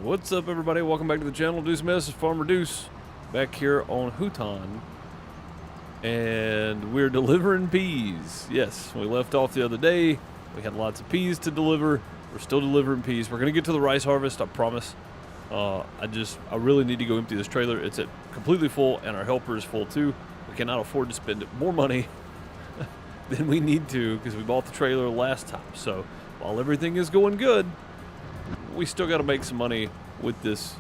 What's up, everybody? Welcome back to the channel. Deuce Mess is Farmer Deuce, back here on Hutan, and we're delivering peas. Yes, we left off the other day. We had lots of peas to deliver. We're still delivering peas. We're gonna get to the rice harvest, I promise. I really need to go empty this trailer. It's completely full, and our helper is full too. We cannot afford to spend more money than we need to because we bought the trailer last time. So while everything is going good, we still got to make some money with this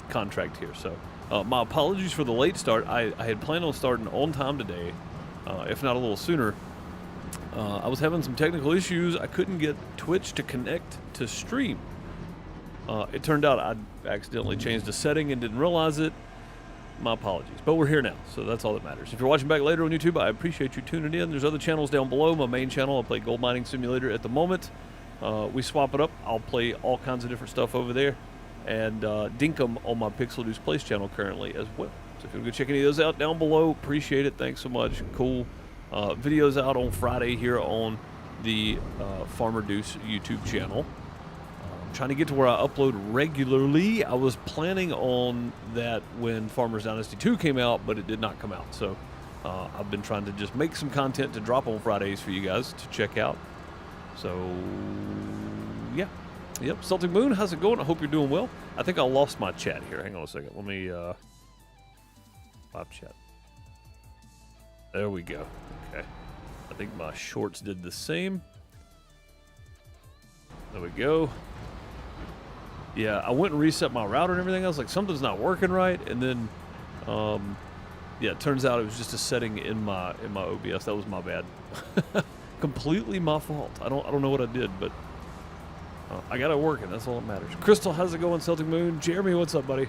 contract here. So my apologies for the late start. I had planned on starting on time today, if not a little sooner. I was having some technical issues. I couldn't get Twitch to connect to stream. It turned out I accidentally changed a setting and didn't realize it. My apologies, but we're here now, so that's all that matters. If you're watching back later on YouTube, I appreciate you tuning in. There's other channels down below. My main channel, I play Gold Mining Simulator at the moment. We swap it up. I'll play all kinds of different stuff over there, and Dinkum on my PixelDeucePlays channel currently as well. So if you want to go check any of those out down below, appreciate it. Thanks so much. Cool. Videos out on Friday here on the Farmer Deuce YouTube channel. I'm trying to get to where I upload regularly. I was planning on that when Farmers Dynasty 2 came out, but it did not come out. So I've been trying to just make some content to drop on Fridays for you guys to check out. So, yeah. Yep, Celtic Moon, how's it going? I hope you're doing well. I think I lost my chat here. Hang on a second. Let me, live chat. There we go. Okay. I think my shorts did the same. There we go. Yeah, I went and reset my router and everything. I was like, something's not working right. And then, yeah, it turns out it was just a setting in my OBS. That was my bad. Completely my fault. I don't know what I did, but I got it working. That's all that matters. Crystal, how's it going? Celtic Moon. Jeremy, what's up, buddy?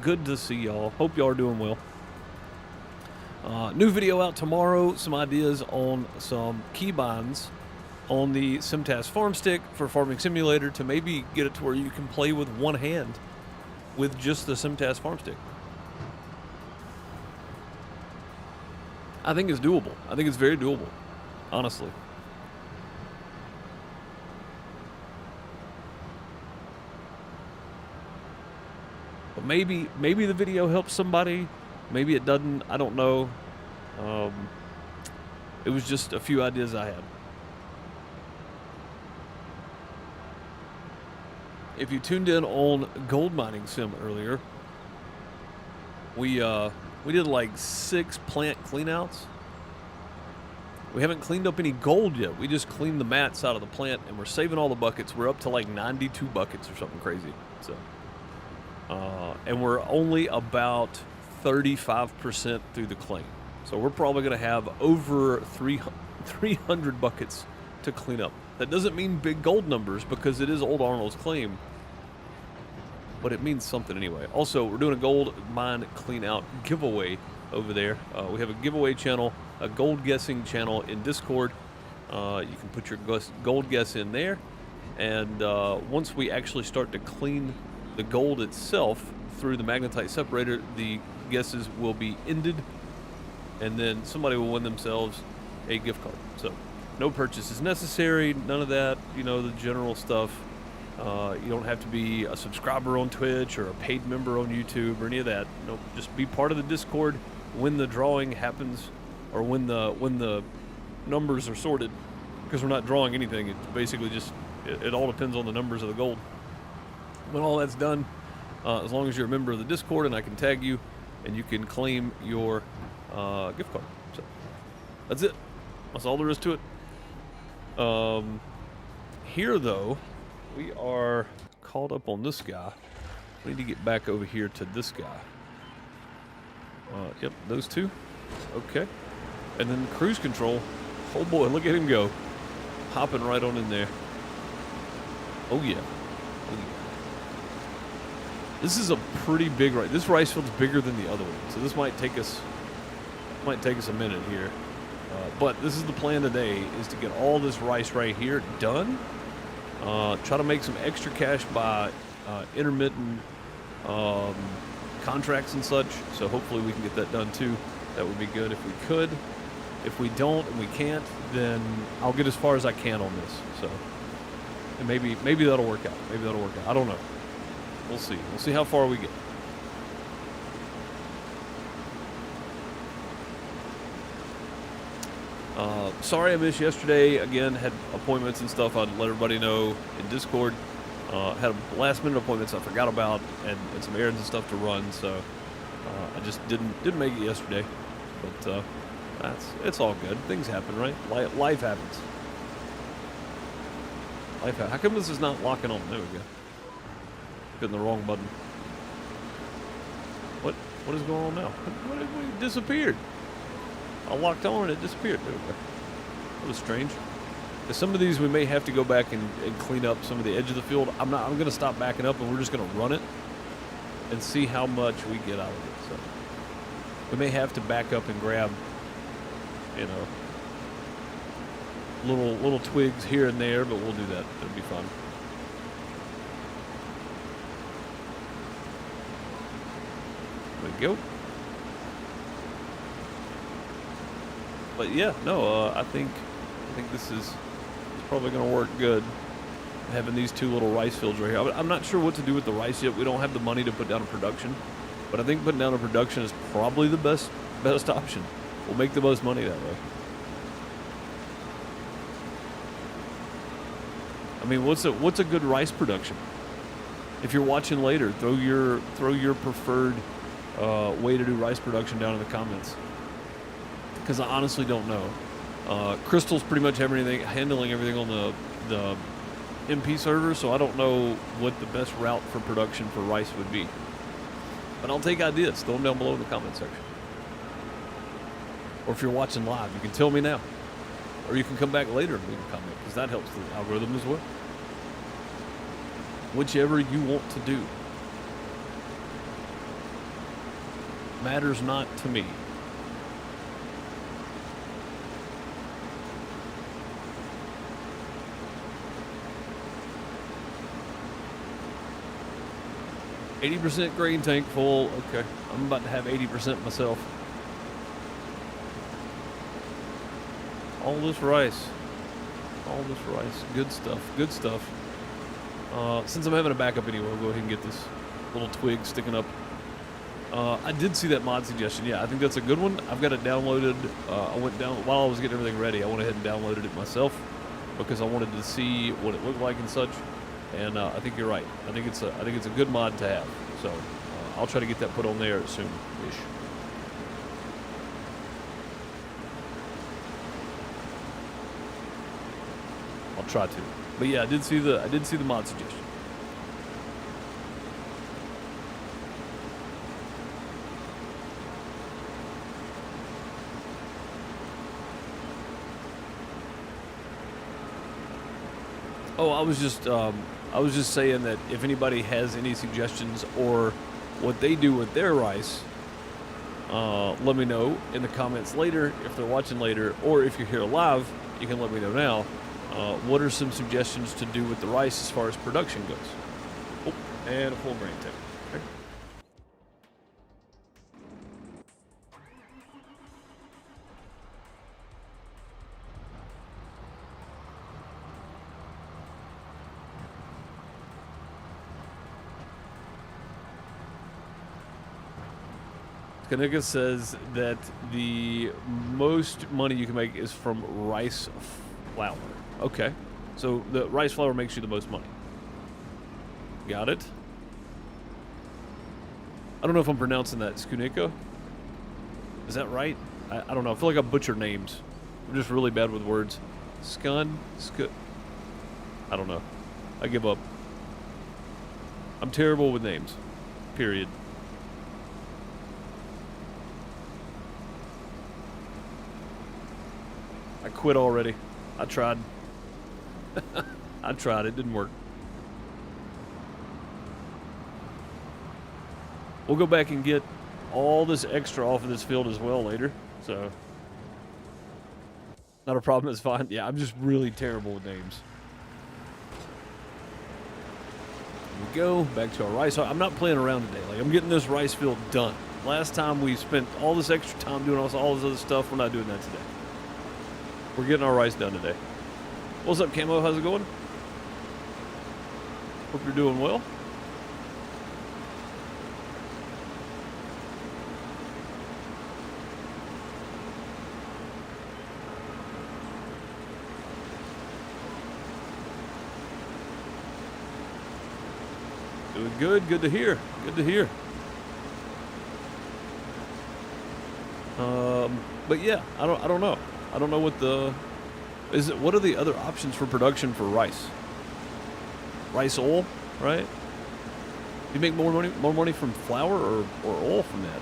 Good to see y'all. Hope y'all are doing well. New video out tomorrow. Some ideas on some keybinds on the Simtas Farm Stick for Farming Simulator to maybe get it to where you can play with one hand with just the Simtas Farm Stick. I think it's doable. I think it's very doable, honestly. But maybe the video helps somebody. Maybe it doesn't. I don't know. It was just a few ideas I had. If you tuned in on Gold Mining Sim earlier, we did like 6 plant cleanouts. We haven't cleaned up any gold yet. We just cleaned the mats out of the plant, and we're saving all the buckets. We're up to like 92 buckets or something crazy. So, and we're only about 35% through the claim. So we're probably going to have over 300 buckets to clean up. That doesn't mean big gold numbers because it is Old Arnold's claim, but it means something anyway. Also, we're doing a gold mine clean out giveaway over there. We have a giveaway channel, a gold guessing channel in Discord. You can put your gold guess in there, and once we actually start to clean the gold itself through the magnetite separator, the guesses will be ended, and then somebody will win themselves a gift card. So no purchase is necessary, none of that, you know, the general stuff. You don't have to be a subscriber on Twitch or a paid member on YouTube or any of that. Nope, just be part of the Discord when the drawing happens, or when the numbers are sorted, because we're not drawing anything. It's basically just, it all depends on the numbers of the gold. When all that's done, as long as you're a member of the Discord, and I can tag you, and you can claim your gift card. So that's it. That's all there is to it. Here, though, we are caught up on this guy. We need to get back over here to this guy. Yep, those two. Okay. And then cruise control. Oh boy, look at him go. Hopping right on in there. Oh yeah. Oh, yeah. This is a pretty big rice. This rice field's bigger than the other one, so this might take us a minute here. But this is the plan today, is to get all this rice right here done. Try to make some extra cash by intermittent contracts and such. So hopefully we can get that done too. That would be good if we could. If we don't and we can't, then I'll get as far as I can on this. So And maybe that'll work out. Maybe that'll work out. I don't know. We'll see. We'll see how far we get. Sorry I missed yesterday. Again, had appointments and stuff. I'd let everybody know in Discord. Had last minute appointments I forgot about, and some errands and stuff to run. So I just didn't make it yesterday. But it's all good. Things happen, right? Life happens. How come this is not locking on? There we go. Hitting the wrong button. What is going on now? It disappeared. I locked on and it disappeared. There we go. That was strange. Some of these we may have to go back and clean up some of the edge of the field. I'm going to stop backing up and we're just going to run it and see how much we get out of it. So we may have to back up and grab, little twigs here and there, but we'll do that. It'll be fun. There we go. But yeah, no, I think this is probably going to work good. Having these two little rice fields right here. I'm not sure what to do with the rice yet. We don't have the money to put down a production, but I think putting down a production is probably the best option. We'll make the most money that way. I mean, what's a good rice production? If you're watching later, throw your preferred way to do rice production down in the comments, because I honestly don't know. Crystal's pretty much handling everything on the MP server, so I don't know what the best route for production for rice would be. But I'll take ideas. Throw them down below in the comment section. Or if you're watching live, you can tell me now. Or you can come back later and leave a comment, because that helps the algorithm as well. Whichever you want to do matters not to me. %, grain tank full. Okay, I'm about to have 80% myself. All this rice. Good stuff. Since I'm having a backup anyway, we'll go ahead and get this little twig sticking up. I did see that mod suggestion. Yeah, I think that's a good one. I've got it downloaded. I went down while I was getting everything ready. I went ahead and downloaded it myself because I wanted to see what it looked like and such. And I think you're right. I think it's a good mod to have. So I'll try to get that put on there soon-ish. I'll try to. But yeah, I did see the mod suggestion. Oh, I was just saying that if anybody has any suggestions or what they do with their rice, let me know in the comments later if they're watching later, or if you're here live, you can let me know now. What are some suggestions to do with the rice as far as production goes? Oh, and a full grain tank. Okay. Kanika says that the most money you can make is from rice flour. Okay, so the rice flour makes you the most money. Got it. I don't know if I'm pronouncing that. Skunika? Is that right? I don't know. I feel like I butcher names. I'm just really bad with words. I don't know. I give up. I'm terrible with names. Period. I quit already. I tried. I tried. It didn't work. We'll go back and get all this extra off of this field as well later. So, not a problem. It's fine. Yeah, I'm just really terrible with names. Here we go. Back to our rice. I'm not playing around today. Like, I'm getting this rice field done. Last time we spent all this extra time doing all this other stuff. We're not doing that today. We're getting our rice done today. What's up, Camo? How's it going? Hope you're doing well. Doing good. Good to hear. Good to hear. But yeah, I don't know. I don't know what the is it. What are the other options for production for rice? Rice oil, right? You make more money from flour or oil from that.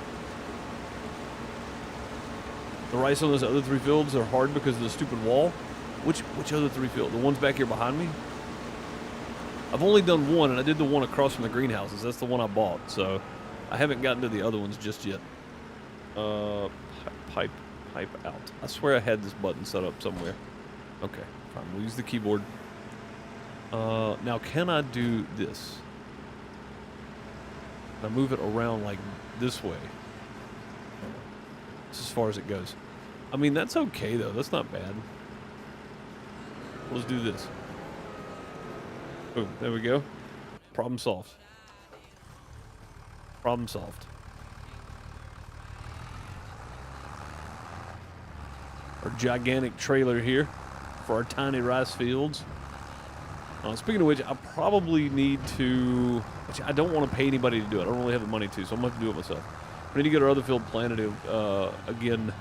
The rice on those other 3 fields are hard because of the stupid wall. Which other 3 fields? The ones back here behind me? I've only done one, and I did the one across from the greenhouses. That's the one I bought, so I haven't gotten to the other ones just yet. Pipe out. I swear I had this button set up somewhere. Okay, fine. We'll use the keyboard. Now, can I do this? Can I move it around like this way? That's as far as it goes. I mean, that's okay, though. That's not bad. Let's do this. Boom. There we go. Problem solved. Problem solved. Our gigantic trailer here for our tiny rice fields. Speaking of which, I probably need to... Which I don't want to pay anybody to do it. I don't really have the money to, so I'm going to have to do it myself. We need to get our other field planted again.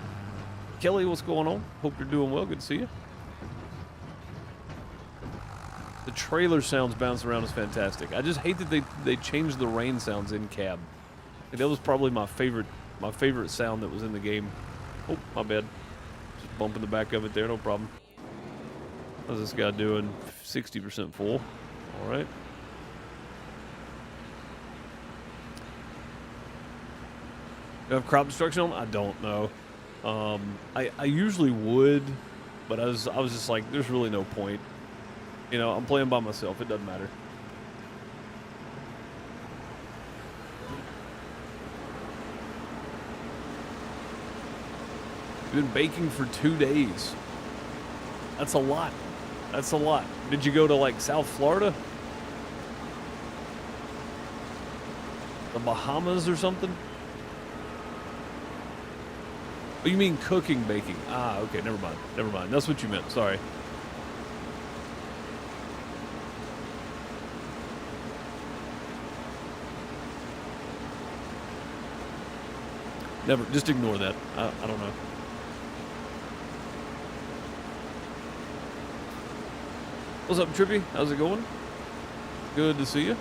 Kelly, what's going on? Hope you're doing well. Good to see you. The trailer sounds bouncing around is fantastic. I just hate that they changed the rain sounds in cab. Like, that was probably my favorite sound that was in the game. Oh, my bad. Just bumping the back of it there, no problem. How's this guy doing? 60% full. All right. Do I have crop destruction on? I don't know. I usually would, but I was just like, there's really no point. You know, I'm playing by myself. It doesn't matter. Been baking for 2 days. That's a lot. That's a lot. Did you go to like South Florida? The Bahamas or something? Oh, you mean cooking baking? Ah, okay, never mind. Never mind. That's what you meant. Sorry. Never. Just ignore that. I don't know. What's up, Trippy? How's it going? Good to see you.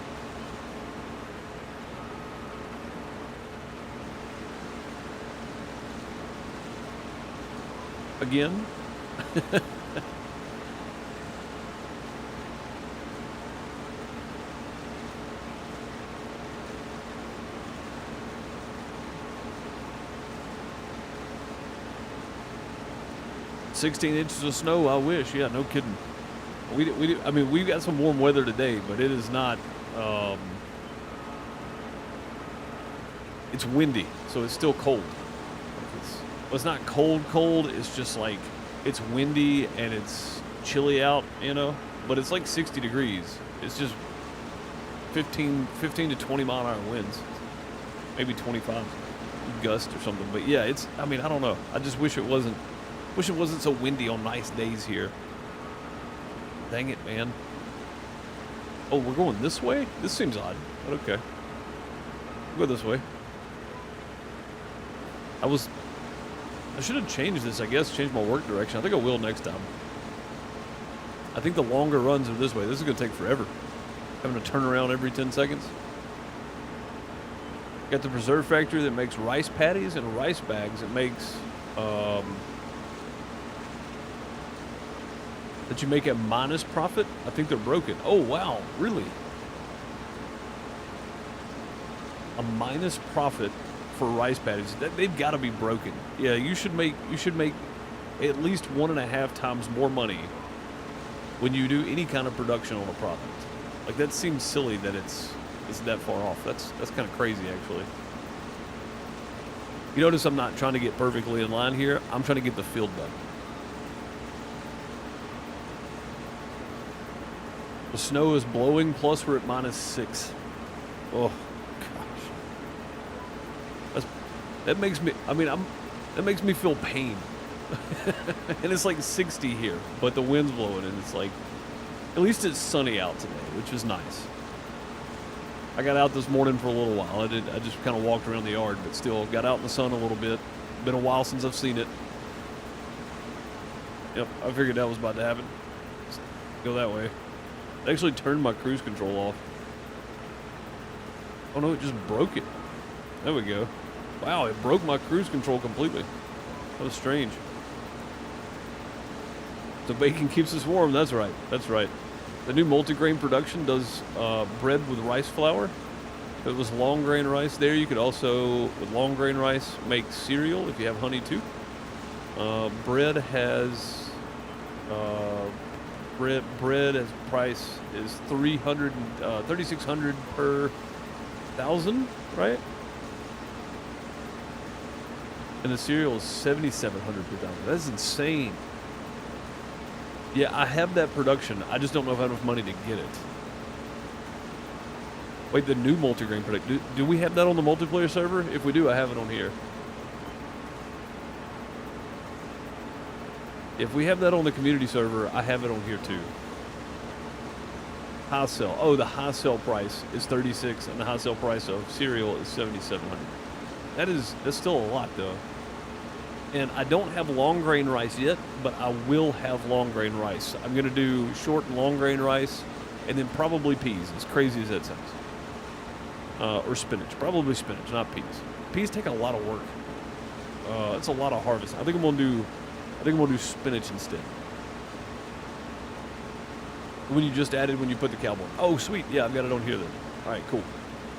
Again? "16 inches of snow, I wish." Yeah, no kidding. We do, I mean, we've got some warm weather today, but it is not, it's windy, so it's still cold. Well, it's not cold, it's just like, it's windy and it's chilly out, you know, but it's like 60 degrees. It's just 15 to 20 mile an hour winds, maybe 25 gust or something. But yeah, it's, I mean, I don't know. I just wish it wasn't so windy on nice days here. Dang it, man. Oh, we're going this way? This seems odd, but okay. We'll go this way. I should have changed this, I guess, changed my work direction. I think I will next time. I think the longer runs are this way. This is going to take forever. Having to turn around every 10 seconds. Got the preserve factory that makes rice patties and rice bags. It makes, that you make a minus profit. I think they're broken. Oh, wow. Really? A minus profit for rice patties. They've got to be broken. Yeah, you should make at least 1.5 times more money when you do any kind of production on a product. Like, that seems silly that it's that far off. That's kind of crazy, actually. You notice I'm not trying to get perfectly in line here. I'm trying to get the field done. The snow is blowing, plus we're at -6. Oh, gosh. That makes me, that makes me feel pain. And it's like 60 here, but the wind's blowing, and it's like, at least it's sunny out today, which is nice. I got out this morning for a little while. I just kind of walked around the yard, but still got out in the sun a little bit. Been a while since I've seen it. Yep, I figured that was about to happen. Let's go that way. I actually turned my cruise control off. Oh no, it just broke it. There we go. Wow, it broke my cruise control completely. That was strange. So bacon keeps us warm. That's right. That's right. The new multigrain production does bread with rice flour. If it was long grain rice there, you could also, with long grain rice, make cereal if you have honey too. Bread has bread as price is $3,600 per 1,000, right? And the cereal is $7,700 per 1,000. That's insane. Yeah, I have that production. I just don't know if I have enough money to get it. Wait, the new multigrain product. Do we have that on the multiplayer server? If we do, I have it on here. If we have that on the community server, I have it on here too. High sell. Oh, the high sell price is 36, and the high sell price of cereal is 7,700. That's still a lot though. And I don't have long grain rice yet, but I will have long grain rice. I'm gonna do short and long grain rice, and then probably peas. As crazy as that sounds. Or spinach. Probably spinach, not peas. Peas take a lot of work. It's a lot of harvest. I think I'm gonna do spinach instead. When you just added, when you put the cowboy. Oh, sweet. Yeah, I've got it on here then. All right, cool.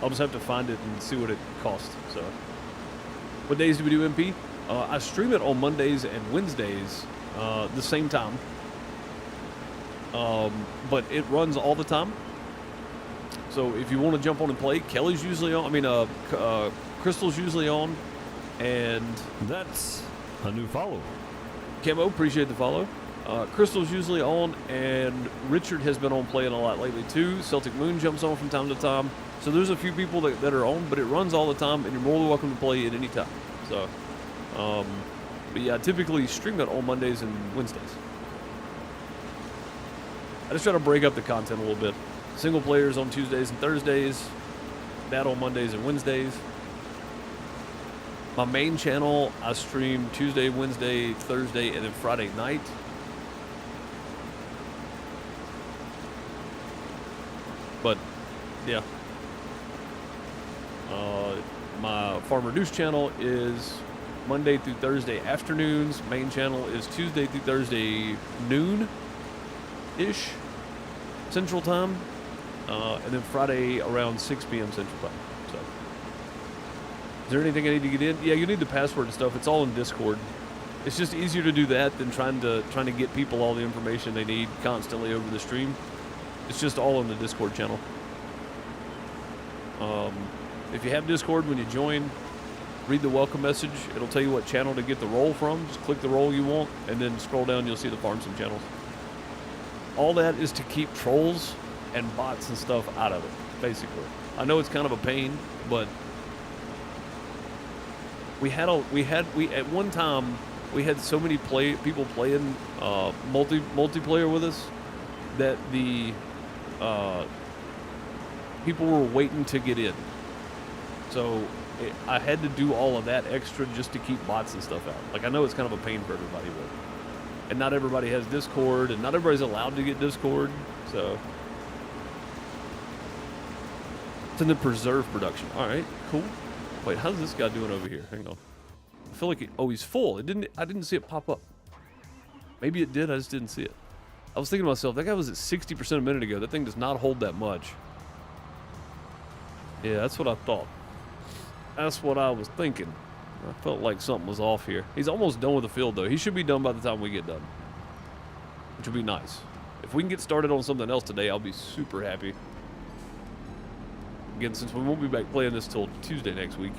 I'll just have to find it and see what it costs. So, what days do we do MP? I stream it on Mondays and Wednesdays, the same time. But it runs all the time. So if you want to jump on and play, Kelly's usually on. Crystal's usually on, and that's a new follow. Camo, appreciate the follow. Crystal's usually on, and Richard has been on playing a lot lately too. Celtic Moon jumps on from time to time. So there's a few people that are on, but it runs all the time, and you're more than welcome to play at any time. So, but yeah, I typically stream it on Mondays and Wednesdays. I just try to break up the content a little bit. Single players on Tuesdays and Thursdays, that on Mondays and Wednesdays. My main channel, I stream Tuesday, Wednesday, Thursday, and then Friday night. But, yeah. My Farmer Deuce channel is Monday through Thursday afternoons. Main channel is Tuesday through Thursday noon-ish Central Time. And then Friday around 6 p.m. Central Time. So, is there anything I need to get in? Yeah, you need the password and stuff. It's all in Discord. It's just easier to do that than trying to get people all the information they need constantly over the stream. It's just all in the Discord channel. If you have Discord, when you join, read the welcome message. It'll tell you what channel to get the role from. Just click the role you want, and then scroll down. You'll see the farm sim channels. All that is to keep trolls and bots and stuff out of it, basically. I know it's kind of a pain, but at one time we had so many people playing multiplayer with us that the people were waiting to get in. So I had to do all of that extra just to keep bots and stuff out. Like, I know it's kind of a pain for everybody, but and not everybody has Discord, and not everybody's allowed to get Discord. So it's in the preserve production. All right, cool. Wait, how's this guy doing over here? Hang on. I feel like he's full. I didn't see it pop up. Maybe it did. I just didn't see it. I was thinking to myself, that guy was at 60% a minute ago. That thing does not hold that much. Yeah, that's what I thought. That's what I was thinking. I felt like something was off here. He's almost done with the field, though. He should be done by the time we get done, which would be nice. If we can get started on something else today, I'll be super happy. Again, since we won't be back playing this till Tuesday next week.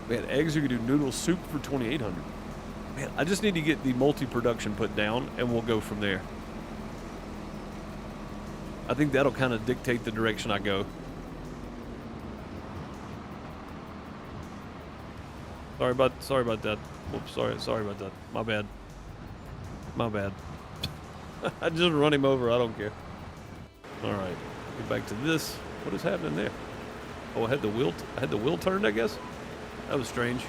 Man, eggs you could do noodle soup for 2,800. Man, I just need to get the multi-production put down, and we'll go from there. I think that'll kind of dictate the direction I go. Sorry about that. Whoops, sorry about that. My bad. My bad. I just run him over. I don't care. All right, get back to this. What is happening there? Oh, I had the wheel turned, I guess. That was strange.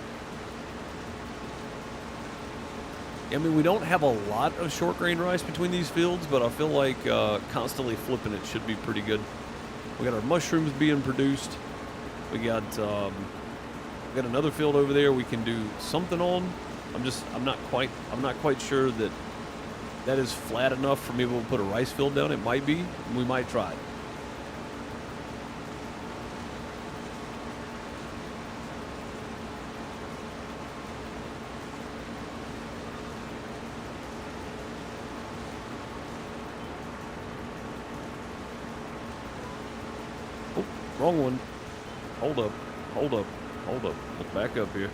I mean, we don't have a lot of short grain rice between these fields, but I feel like constantly flipping it should be pretty good. We got our mushrooms being produced. We got another field over there we can do something on. I'm not quite sure that is flat enough for me to put a rice field down. It might be. We might try it. Wrong one. Hold up. Let's back up here.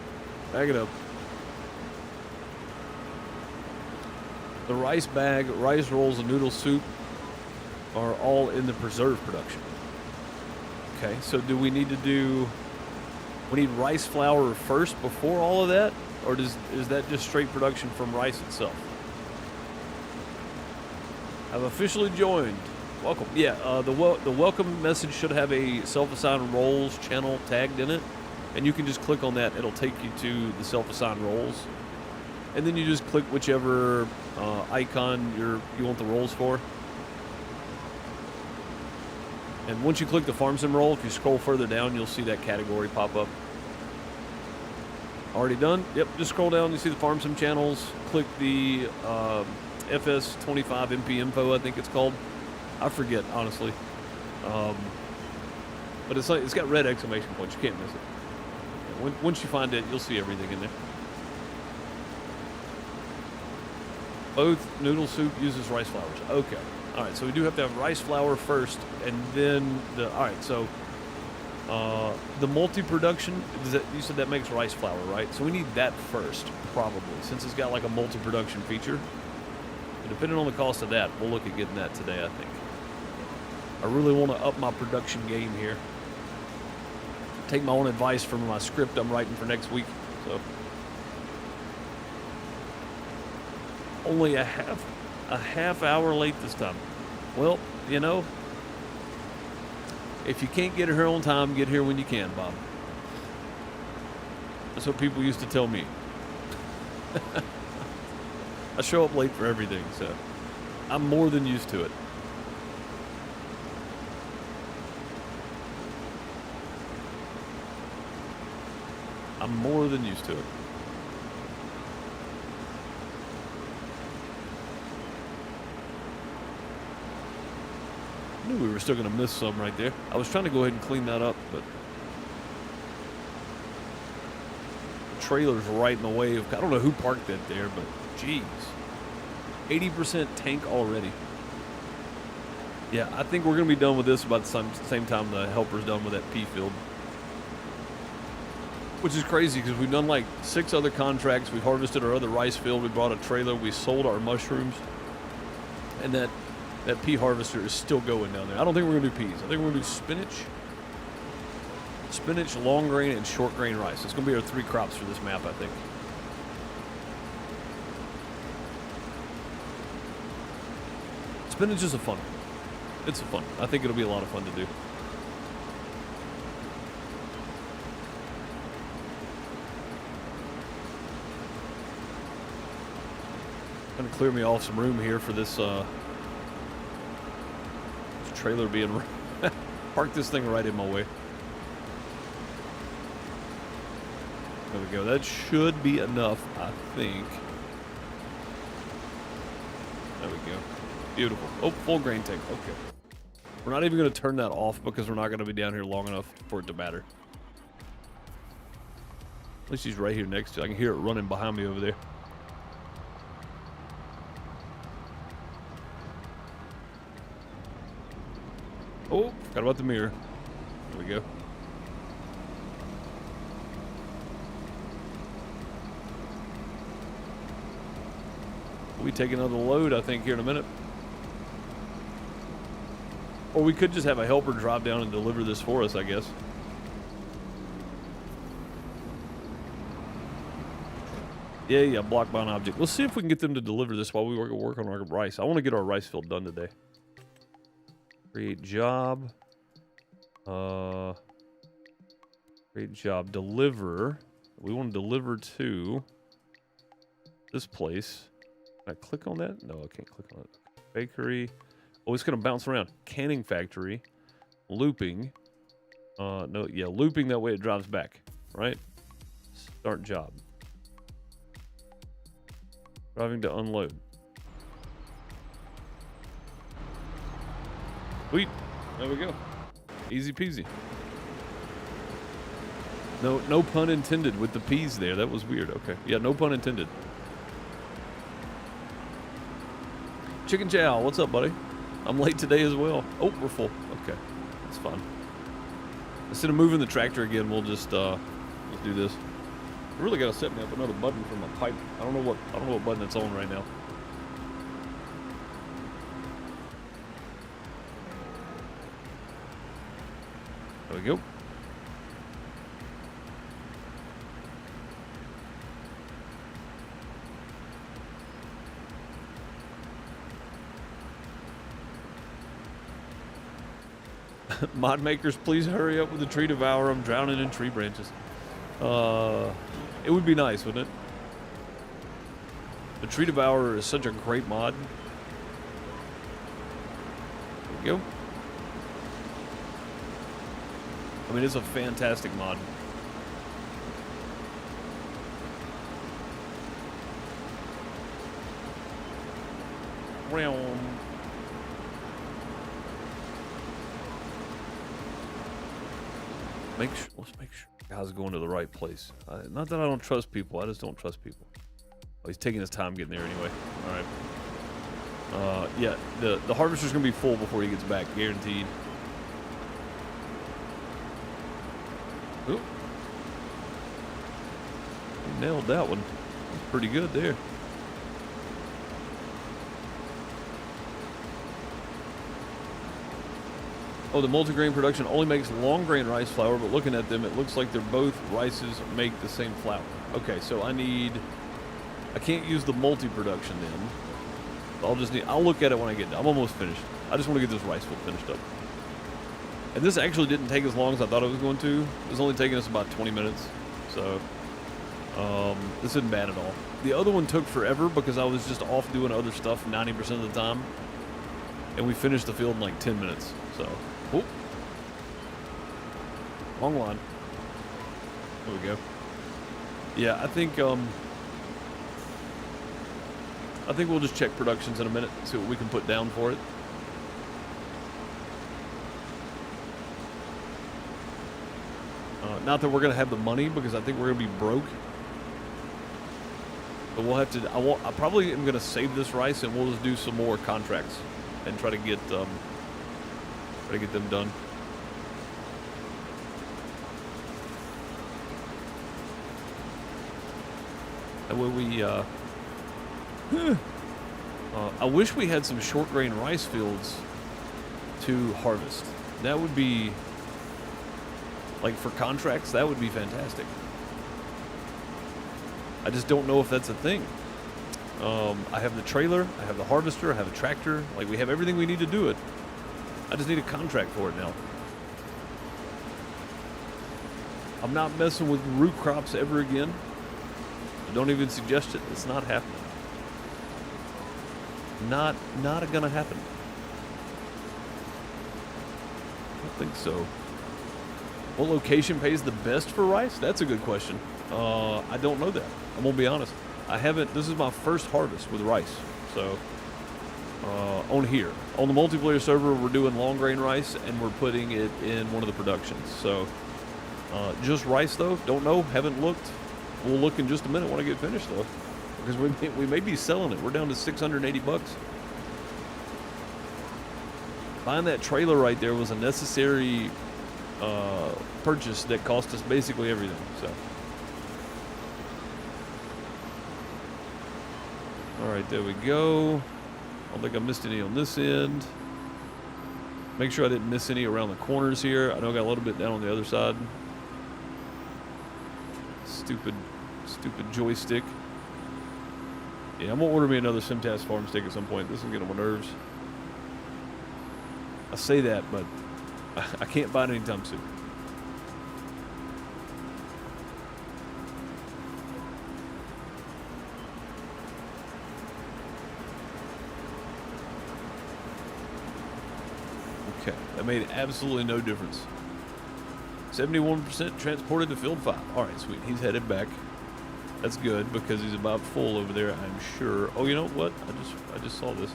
Back it up. The rice bag, rice rolls, and noodle soup are all in the preserve production. Okay, so do we need we need rice flour first before all of that? Or is that just straight production from rice itself? I've officially joined. Welcome. Yeah, the welcome message should have a self-assigned roles channel tagged in it, and you can just click on that. It'll take you to the self-assigned roles, and then you just click whichever icon you want the roles for. And once you click the farm sim role, if you scroll further down, you'll see that category pop up. Already done? Yep. Just scroll down. You see the farm sim channels. Click the FS25 MP info, I think it's called. I forget, honestly. But it's got red exclamation points. You can't miss it. Once you find it, you'll see everything in there. Both noodle soup uses rice flours. Okay. All right, so we do have to have rice flour first, and then all right, so the multi-production, you said that makes rice flour, right? So we need that first, probably, since it's got like a multi-production feature. And depending on the cost of that, we'll look at getting that today, I think. I really want to up my production game here. Take my own advice from my script I'm writing for next week. So only a half hour late this time. Well, you know, if you can't get here on time, get here when you can, Bob. That's what people used to tell me. I show up late for everything, so I'm more than used to it. I'm more than used to it. I knew we were still going to miss some right there. I was trying to go ahead and clean that up, but the trailer's right in the way of, I don't know who parked that there, but jeez. 80% tank already. Yeah, I think we're going to be done with this about the same time the helper's done with that pea field. Which is crazy because we've done like 6 other contracts. We've harvested our other rice field. We brought a trailer. We sold our mushrooms. And that pea harvester is still going down there. I don't think we're going to do peas. I think we're going to do spinach, long grain, and short grain rice. It's going to be our 3 crops for this map, I think. Spinach is a fun one. It's a fun one. I think it'll be a lot of fun to do. Going to clear me off some room here for this trailer being park this thing right in my way. There we go. That should be enough, I think. There we go. Beautiful. Oh, full grain tank. Okay. We're not even going to turn that off because we're not going to be down here long enough for it to matter. At least he's right here next to it. I can hear it running behind me over there. Oh, forgot about the mirror. There we go. We'll be taking another load, I think, here in a minute. Or we could just have a helper drop down and deliver this for us, I guess. Yeah, block bound object. Let's see if we can get them to deliver this while we work on our rice. I want to get our rice field done today. Create job. Create job. Deliver. We want to deliver to this place. Can I click on that? No, I can't click on it. Bakery. Oh, it's going to bounce around. Canning factory. Looping. No, yeah, looping. That way it drives back. Right? Start job. Driving to unload. Sweet. There we go. Easy peasy. No pun intended with the peas there. That was weird. Okay. Yeah, no pun intended. Chicken Chow, what's up, buddy? I'm late today as well. Oh, we're full. Okay. That's fine. Instead of moving the tractor again, we'll just let's do this. I really gotta set me up another button for my pipe. I don't know what button it's on right now. There we go. Mod makers, please hurry up with the tree devourer. I'm drowning in tree branches. It would be nice, wouldn't it? The tree devourer is such a great mod. There we go. I mean, it's a fantastic mod. Let's make sure guys are going to the right place. Not that I don't trust people, I just don't trust people. Oh, he's taking his time getting there anyway. All right. Yeah, the harvester's gonna be full before he gets back, guaranteed. Oop. He nailed that one. That's pretty good there. Oh, the multigrain production only makes long grain rice flour, but looking at them, it looks like they're both rices make the same flour. Okay, so I can't use the multi-production then. I'll look at it when I get done. I'm almost finished. I just want to get this rice field finished up. And this actually didn't take as long as I thought it was going to. It was only taking us about 20 minutes. So, this isn't bad at all. The other one took forever because I was just off doing other stuff 90% of the time. And we finished the field in like 10 minutes. So, oh. Long line. There we go. Yeah, I think we'll just check productions in a minute, see what we can put down for it. Not that we're gonna have the money, because I think we're gonna be broke. But we'll have to. I probably am gonna save this rice, and we'll just do some more contracts and try to get them done. That way we. I wish we had some short grain rice fields to harvest. That would be, like, for contracts, that would be fantastic. I just don't know if that's a thing. I have the trailer, I have the harvester, I have a tractor. Like, we have everything we need to do it. I just need a contract for it now. I'm not messing with root crops ever again. Don't even suggest it. It's not happening. Not gonna happen. I don't think so. What location pays the best for rice? That's a good question. I don't know that. I'm gonna be honest. I haven't. This is my first harvest with rice. So on here, on the multiplayer server, we're doing long grain rice and we're putting it in one of the productions. So just rice though. Don't know. Haven't looked. We'll look in just a minute when I get finished though, because we may be selling it. We're down to $680. Buying that trailer right there was a necessary purchase that cost us basically everything. So, All right, there we go. I don't think I missed any on this end. Make sure I didn't miss any around the corners here. I know I got a little bit down on the other side. Stupid joystick. Yeah, I'm gonna order me another SimTask farm stick at some point. This is getting on my nerves. I say that, but I can't buy it anytime soon. Okay, that made absolutely no difference. 71% transported to field 5. All right, sweet. He's headed back. That's good because he's about full over there, I'm sure. Oh, you know what? I just saw this.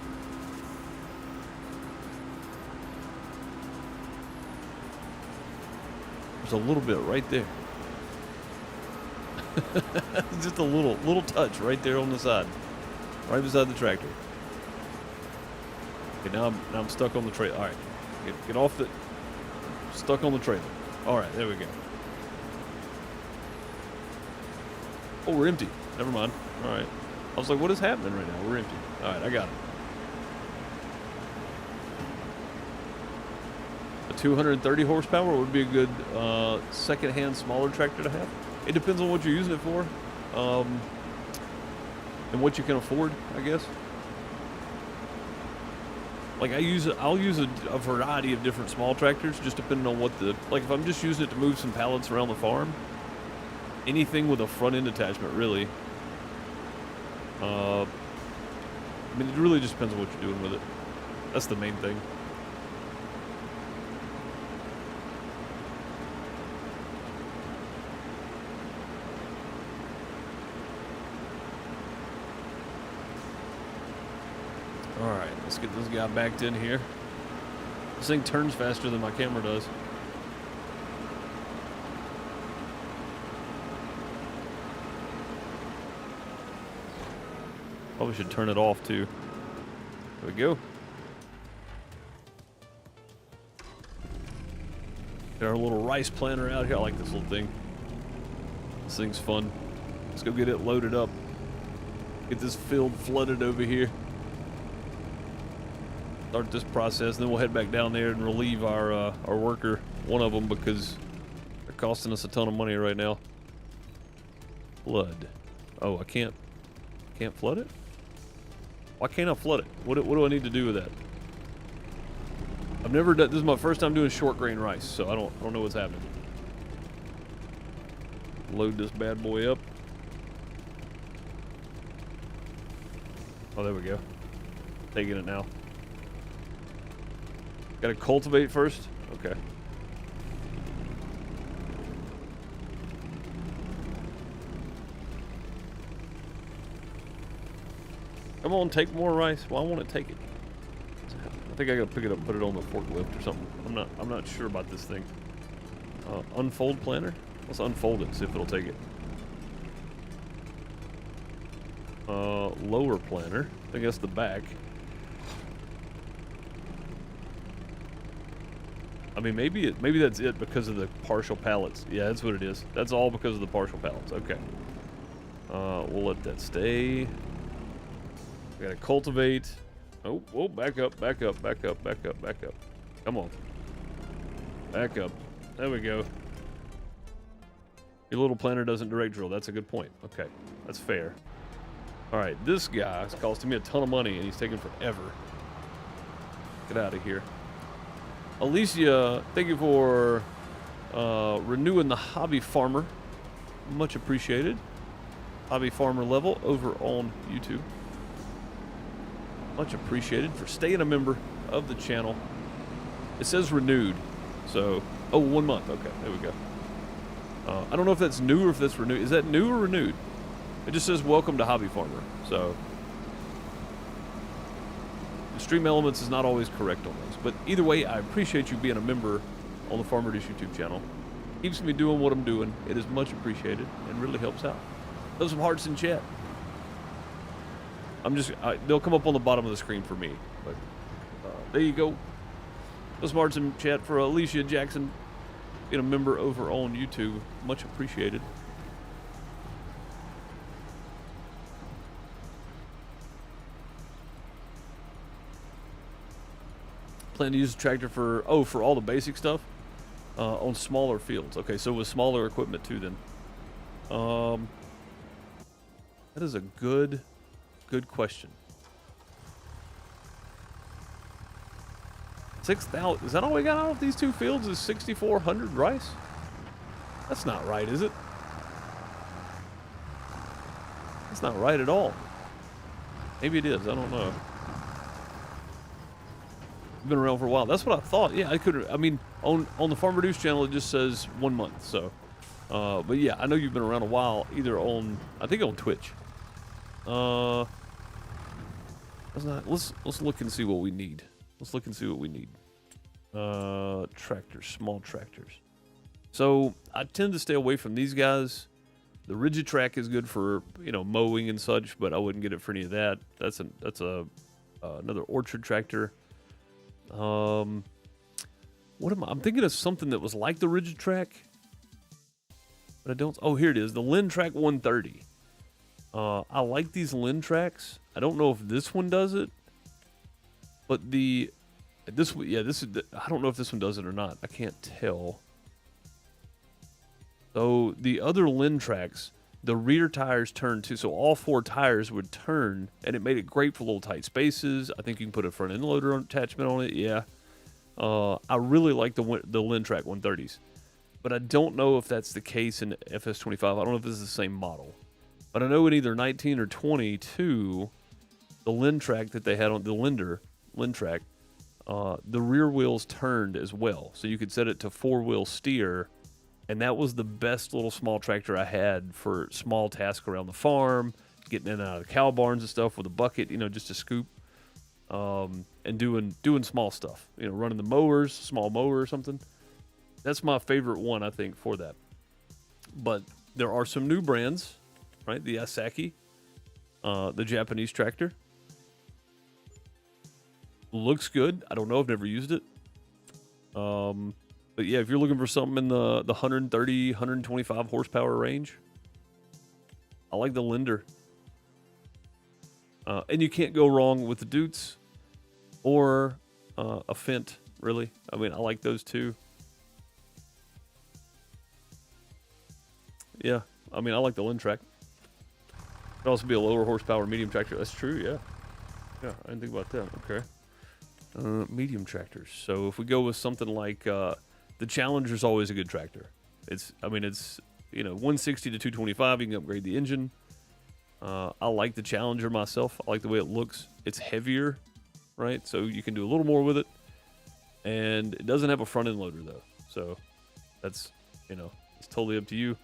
There's a little bit right there. Just a little touch right there on the side, right beside the tractor. Okay, now I'm stuck on the trailer. All right, get off the. Stuck on the trailer. All right, there we go. Oh, we're empty. Never mind. All right. I was like, what is happening right now? We're empty. All right, I got it. A 230 horsepower would be a good second-hand smaller tractor to have. It depends on what you're using it for, and what you can afford, I guess. Like I'll use a variety of different small tractors, just depending on what like if I'm just using it to move some pallets around the farm. Anything with a front end attachment, really. I mean, it really just depends on what you're doing with it. That's the main thing. All right, let's get this guy backed in here. This thing turns faster than my camera does. Probably should turn it off too. There we go. Got our little rice planter out here. I like this little thing. This thing's fun. Let's go get it loaded up. Get this field flooded over here. Start this process, and then we'll head back down there and relieve our worker, one of them, because they're costing us a ton of money right now. Flood. Oh, I can't flood it? Why can't I flood it? What do I need to do with that? I've never done. This is my first time doing short grain rice, so I don't know what's happening. Load this bad boy up. Oh, there we go. Taking it now. Gotta cultivate first? Okay. Come on, take more rice. Why won't it take it? I think I gotta pick it up, put it on the forklift or something. I'm not sure about this thing. Unfold planter? Let's unfold it, see if it'll take it. Lower planter. I think that's the back. I mean, maybe that's it because of the partial pallets. Yeah, that's what it is. That's all because of the partial pallets. Okay. We'll let that stay. We gotta cultivate. Oh, whoa, back up. Come on. Back up. There we go. Your little planter doesn't direct drill. That's a good point. Okay, that's fair. All right, this guy is costing me a ton of money, and he's taking forever. Get out of here. Alicia, thank you for renewing the Hobby Farmer. Much appreciated. Hobby Farmer level over on YouTube. Much appreciated for staying a member of the channel. It says renewed, so... Oh, 1 month. Okay, there we go. I don't know if that's new or if that's renewed. Is that new or renewed? It just says welcome to Hobby Farmer, so... Stream Elements is not always correct on those. But either way, I appreciate you being a member on the Farmer Dish YouTube channel. Keeps me doing what I'm doing. It is much appreciated and really helps out. Those some hearts in chat. They'll come up on the bottom of the screen for me. But there you go. Those hearts in chat for Alicia Jackson being a member over on YouTube. Much appreciated. Plan to use the tractor for for all the basic stuff on smaller fields. Okay, so with smaller equipment too. Then, that is a good question. 6,000. Is that all we got out of these two fields? Is 6,400 rice? That's not right, is it? That's not right at all. Maybe it is. I don't know. Been around for a while. That's what I thought. Yeah, I could. I mean, on the Farm Reduce channel, it just says 1 month. So, but yeah, I know you've been around a while. Either on, I think on Twitch. Let's look and see what we need. Let's look and see what we need. Tractors, small tractors. So I tend to stay away from these guys. The rigid track is good for mowing and such, but I wouldn't get it for any of that. That's another orchard tractor. What am I? I'm thinking of something that was like the rigid track, but I don't. Oh, here it is. The Lintrack 130. I like these Lintracks. I don't know if this one does it, but I don't know if this one does it or not. I can't tell. So the other Lintracks, the rear tires turn too. So all 4 tires would turn, and it made it great for little tight spaces. I think you can put a front end loader attachment on it. Yeah. I really like the Lintrack 130s, but I don't know if that's the case in FS25. I don't know if this is the same model, but I know in either 19 or 22, the Lintrack that they had on the Lintrack, the rear wheels turned as well. So you could set it to 4-wheel steer. And that was the best little small tractor I had for small tasks around the farm, getting in and out of the cow barns and stuff with a bucket, just to scoop, and doing small stuff, running the mowers, small mower or something. That's my favorite one, I think, for that. But there are some new brands, right? The Asaki, the Japanese tractor. Looks good. I don't know. I've never used it. But yeah, if you're looking for something in the 130, 125 horsepower range, I like the Linder. And you can't go wrong with the Dutes or a Fendt, really. I mean, I like those too. Yeah, I mean, I like the Lintrack. Could also be a lower horsepower medium tractor. That's true, yeah. Yeah, I didn't think about that. Okay. Medium tractors. So if we go with something like... the Challenger's always a good tractor. It's 160 to 225. You can upgrade the engine. I like the Challenger myself. I like the way it looks. It's heavier, right? So you can do a little more with it. And it doesn't have a front end loader though. So that's, it's totally up to you.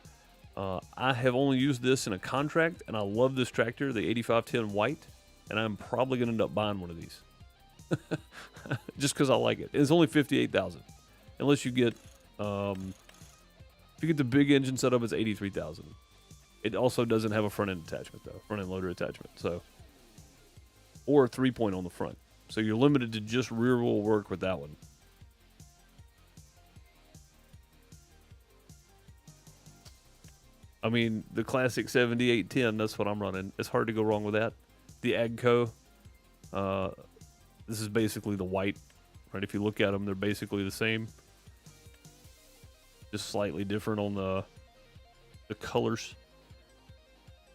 I have only used this in a contract, and I love this tractor, the 8510 white. And I'm probably going to end up buying one of these. Just because I like it. It's only $58,000. Unless you get, if you get the big engine setup, it's $83,000. It also doesn't have a front end attachment though, front end loader attachment. So, or a 3-point on the front. So you're limited to just rear wheel work with that one. I mean, the classic 7810, that's what I'm running. It's hard to go wrong with that. The Agco, this is basically the white, right? If you look at them, they're basically the same. Just slightly different on the colors.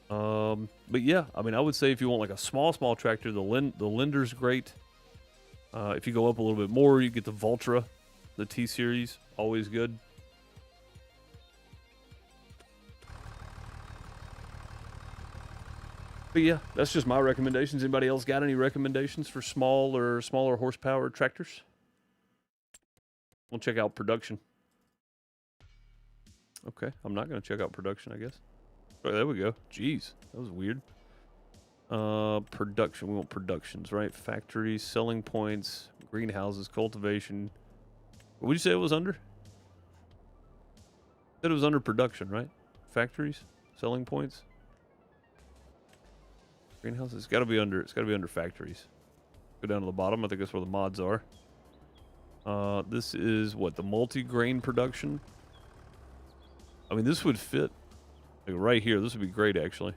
But yeah, I mean, I would say if you want like a small tractor, the Linder's great. If you go up a little bit more, you get the Valtra, the T-Series, always good. But yeah, that's just my recommendations. Anybody else got any recommendations for smaller horsepower tractors? We'll check out production. Okay, I'm not going to check out production, I guess. Oh, there we go. Jeez, that was weird. Production. We want productions, right? Factories, selling points, greenhouses, cultivation. What would you say it was under? Said it was under production, right? Factories, selling points, greenhouses. It's got to be under. It's got to be under factories. Go down to the bottom. I think that's where the mods are. This is what, the multi-grain production. I mean, this would fit like right here. This would be great, actually.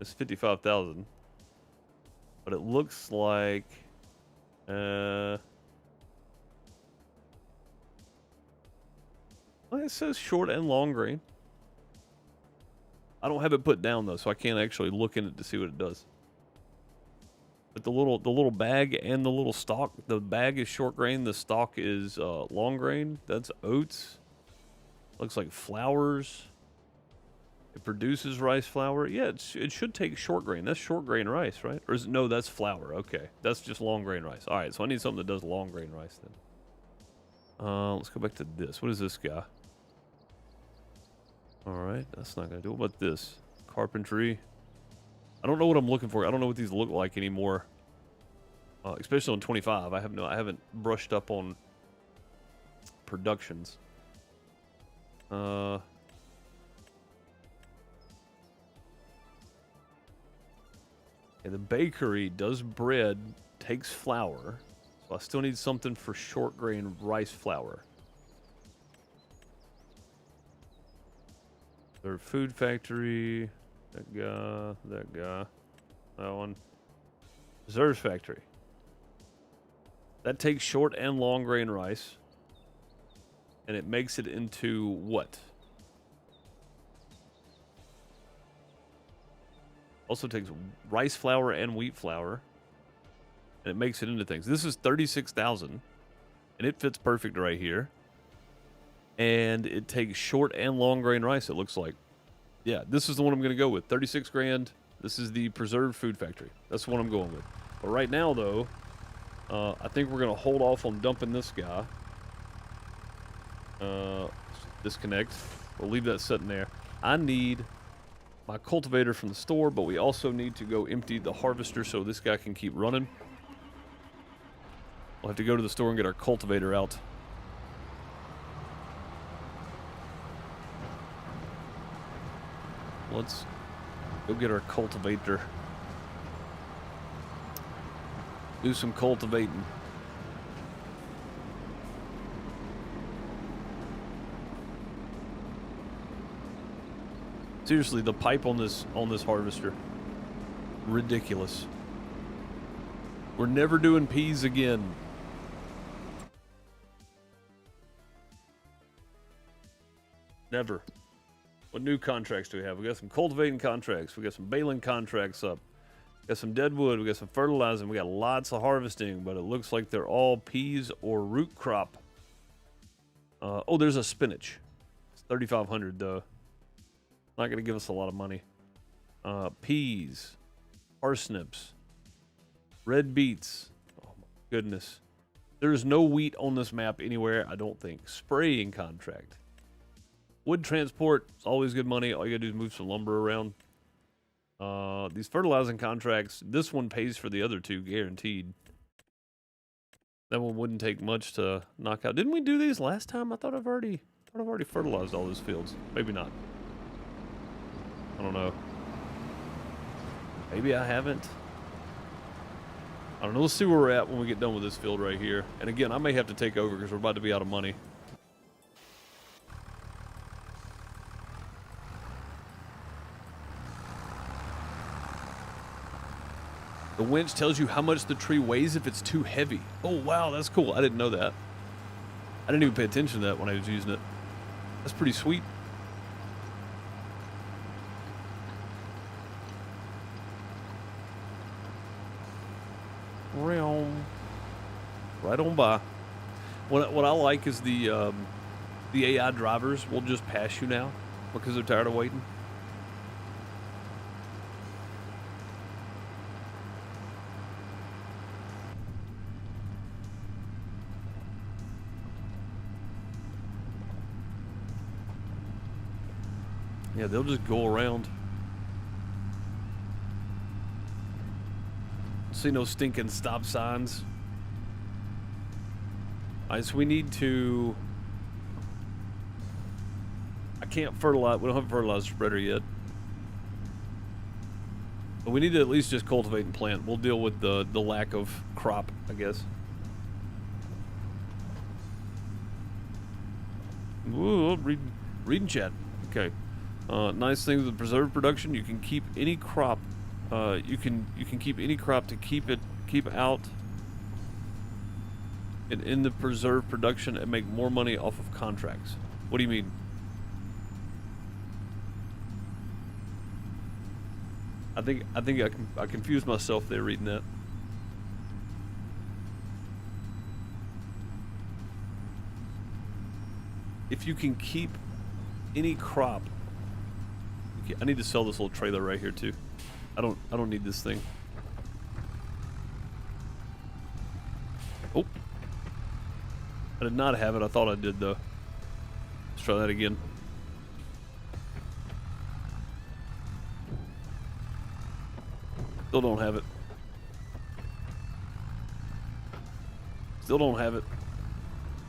It's 55,000. But it looks like... well, it says short and long grain. I don't have it put down though, so I can't actually look in it to see what it does. But the little bag and the little stalk, the bag is short grain, the stalk is long grain. That's oats. Looks like flours. It produces rice flour. Yeah, it should take short grain. That's short grain rice, right? Or is it, no, that's flour. Okay, that's just long grain rice. All right, so I need something that does long grain rice then. Let's go back to this. What is this guy? All right, that's not gonna do it. What about this? Carpentry. I don't know what I'm looking for. I don't know what these look like anymore. Especially on 25. I haven't brushed up on productions. Okay, the bakery does bread, takes flour. So I still need something for short grain rice flour. Their food factory, that guy, that one. Preserves factory. That takes short and long grain rice. And it makes it into what? Also takes rice flour and wheat flour. And it makes it into things. This is 36,000. And it fits perfect right here. And it takes short and long grain rice, it looks like. Yeah, this is the one I'm going to go with. 36 grand. This is the preserved food factory. That's the one I'm going with. But right now, though, I think we're going to hold off on dumping this guy. Disconnect. We'll leave that sitting there. I need my cultivator from the store, but we also need to go empty the harvester so this guy can keep running. We'll have to go to the store and get our cultivator out. Let's go get our cultivator. Do some cultivating. Seriously, the pipe on this harvester, ridiculous. We're never doing peas again. Never. What new contracts do we have? We got some cultivating contracts. We got some baling contracts up. We got some deadwood. We got some fertilizing. We got lots of harvesting, but it looks like they're all peas or root crop. Oh, there's a spinach. It's 3,500 though. Not going to give us a lot of money. Peas, parsnips, red beets. Oh my goodness. There's no wheat on this map anywhere, I don't think. Spraying contract. Wood transport is always good money. All you got to do is move some lumber around. These fertilizing contracts, this one pays for the other two, guaranteed. That one wouldn't take much to knock out. Didn't we do these last time? I thought I've already fertilized all those fields. Maybe not. I don't know. Maybe I haven't. I don't know. Let's see where we're at when we get done with this field right here. And again, I may have to take over because we're about to be out of money. The winch tells you how much the tree weighs if it's too heavy. Oh, wow, that's cool. I didn't know that. I didn't even pay attention to that when I was using it. That's pretty sweet. Right on by. What I like is the AI drivers will just pass you now because they're tired of waiting. Yeah, they'll just go around. See no stinking stop signs. Alright, so we need to... I can't fertilize. We don't have a fertilizer spreader yet. But we need to at least just cultivate and plant. We'll deal with the lack of crop, I guess. Ooh, reading chat. Okay. Nice thing with preserved production, you can keep any crop You can keep any crop to keep out and in the preserve production and make more money off of contracts. What do you mean? I think I confused myself there reading that. If you can keep any crop, I need to sell this little trailer right here too. I don't need this thing. Oh, I did not have it. I thought I did though. Let's try that again. Still don't have it. Still don't have it.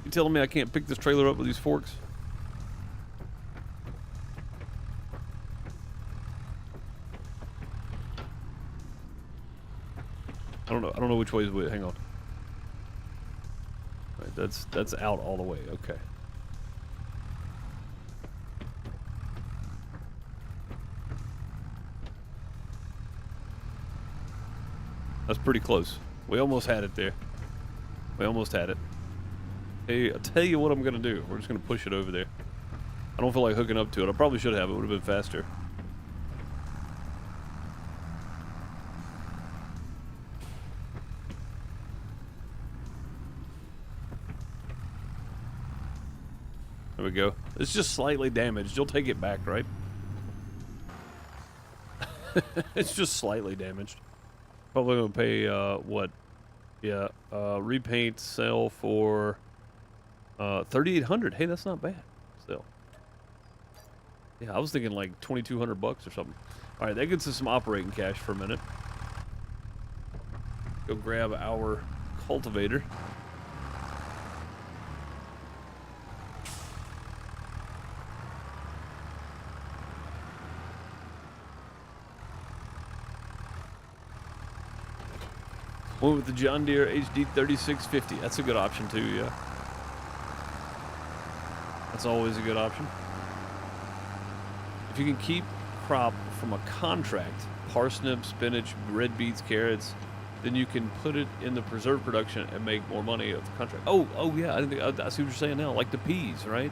You telling me I can't pick this trailer up with these forks? I don't know which way is which. Hang on. All right, that's out all the way. Okay. That's pretty close. We almost had it there. We almost had it. Hey, I'll tell you what I'm gonna do. We're just gonna push it over there. I don't feel like hooking up to it. I probably should have. It would have been faster. There we go. It's just slightly damaged. You'll take it back, right? It's just slightly damaged. Probably gonna pay what? Yeah, repaint sell for 3,800. Hey, that's not bad. Still. Yeah, I was thinking like 2,200 bucks or something. All right, that gets us some operating cash for a minute. Go grab our cultivator. Went with the John Deere HD 3650. That's a good option too, yeah. That's always a good option. If you can keep crop from a contract, parsnips, spinach, red beets, carrots, then you can put it in the preserve production and make more money of the contract. Oh yeah, I see what you're saying now. Like the peas, right?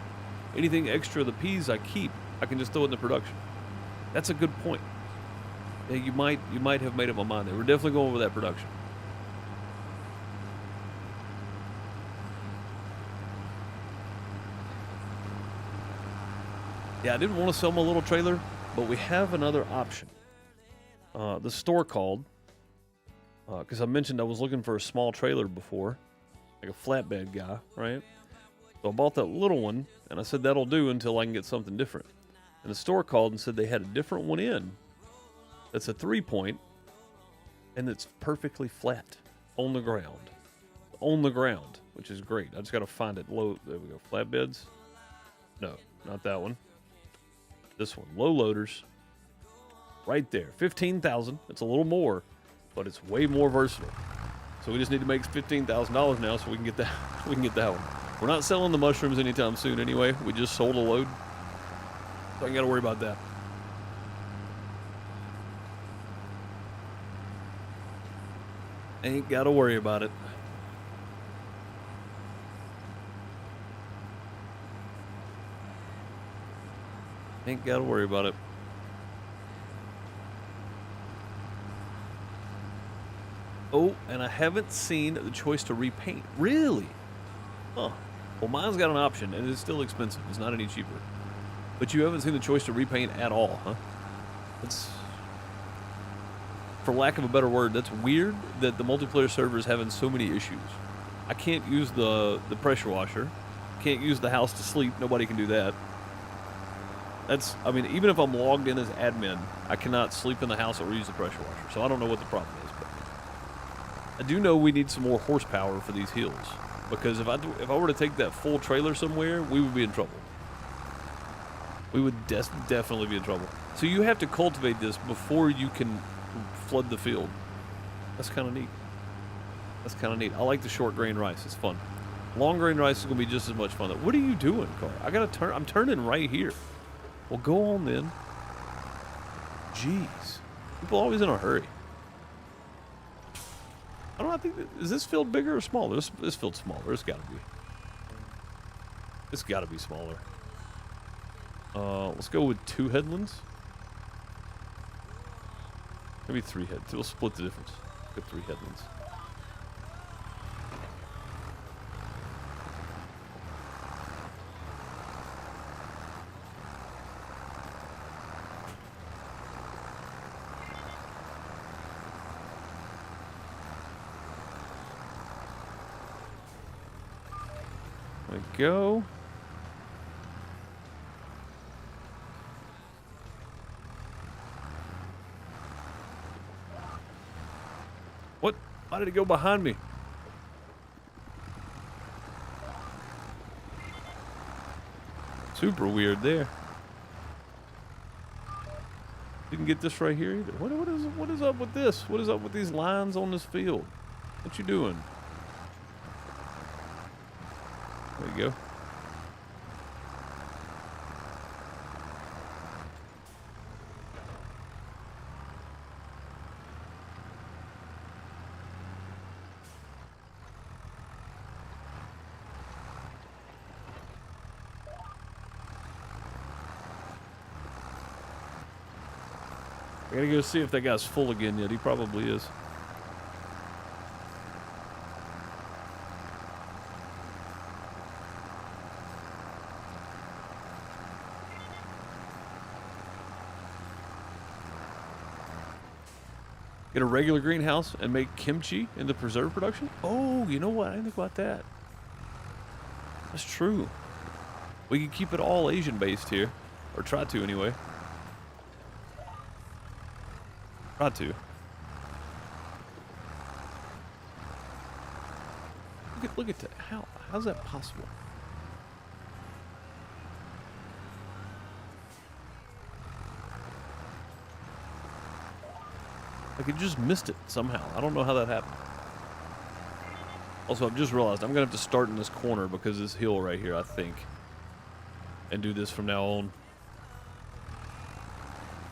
Anything extra, the peas I keep, I can just throw it in the production. That's a good point. Yeah, you might have made up my mind there. We're definitely going with that production. Yeah, I didn't want to sell my little trailer, but we have another option. The store called, because I mentioned I was looking for a small trailer before, like a flatbed guy, right? So I bought that little one, and I said that'll do until I can get something different. And the store called and said they had a different one in that's a 3-point, and it's perfectly flat on the ground. On the ground, which is great. I just got to find it low. There we go. Flatbeds. No, not that one. This one, low loaders, right there, 15,000. It's a little more, but it's way more versatile. So we just need to make $15,000 now, so we can get that. We can get that one. We're not selling the mushrooms anytime soon, anyway. We just sold a load, so I ain't got to worry about that. Ain't got to worry about it. Ain't got to worry about it. Oh, and I haven't seen the choice to repaint. Really? Huh. Well, mine's got an option, and it's still expensive. It's not any cheaper. But you haven't seen the choice to repaint at all, huh? That's, for lack of a better word, that's weird that the multiplayer server is having so many issues. I can't use the pressure washer. Can't use the house to sleep. Nobody can do that. I mean, even if I'm logged in as admin, I cannot sleep in the house or use the pressure washer. So I don't know what the problem is, but I do know we need some more horsepower for these hills. Because if I were to take that full trailer somewhere, we would be in trouble. We would definitely be in trouble. So you have to cultivate this before you can flood the field. That's kind of neat. That's kind of neat. I like the short grain rice. It's fun. Long grain rice is going to be just as much fun. What are you doing, Car? I got to turn. I'm turning right here. Well, go on then. Jeez. People are always in a hurry. I don't know, I think, is this field bigger or smaller? This field's smaller. It's gotta be. It's gotta be smaller. Let's go with 2 headlands. Maybe 3 headlands. We'll split the difference. Get 3 headlands. There we go. What? Why did it go behind me? Super weird there. Didn't get this right here either. What is up with this? What is up with these lines on this field? What you doing? There you go. I gotta go see if that guy's full again yet. He probably is. Get a regular greenhouse and make kimchi in the preserve production? Oh, you know what? I didn't think about that. That's true. We can keep it all Asian based here. Or try to anyway. Try to. Look at that. How's that possible? Like it just missed it somehow. I don't know how that happened. Also, I've just realized I'm gonna have to start in this corner because this hill right here, I think, and do this from now on.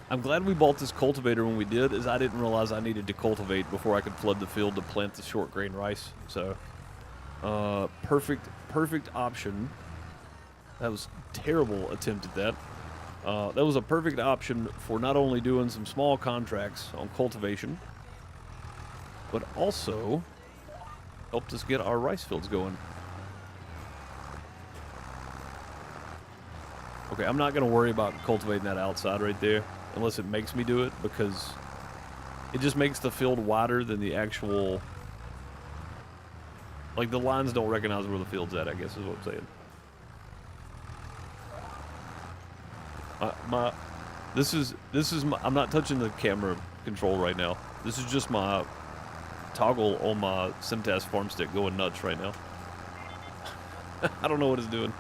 I'm glad we bought this cultivator when we did, as I didn't realize I needed to cultivate before I could flood the field to plant the short grain rice. So, perfect option. That was a terrible attempt at that. That was a perfect option for not only doing some small contracts on cultivation, but also helped us get our rice fields going. Okay, I'm not going to worry about cultivating that outside right there, unless it makes me do it, because it just makes the field wider than the actual... Like, the lines don't recognize where the field's at, I guess is what I'm saying. I'm not touching the camera control right now. This is just my toggle on my Simtas farm stick going nuts right now. I don't know what it's doing.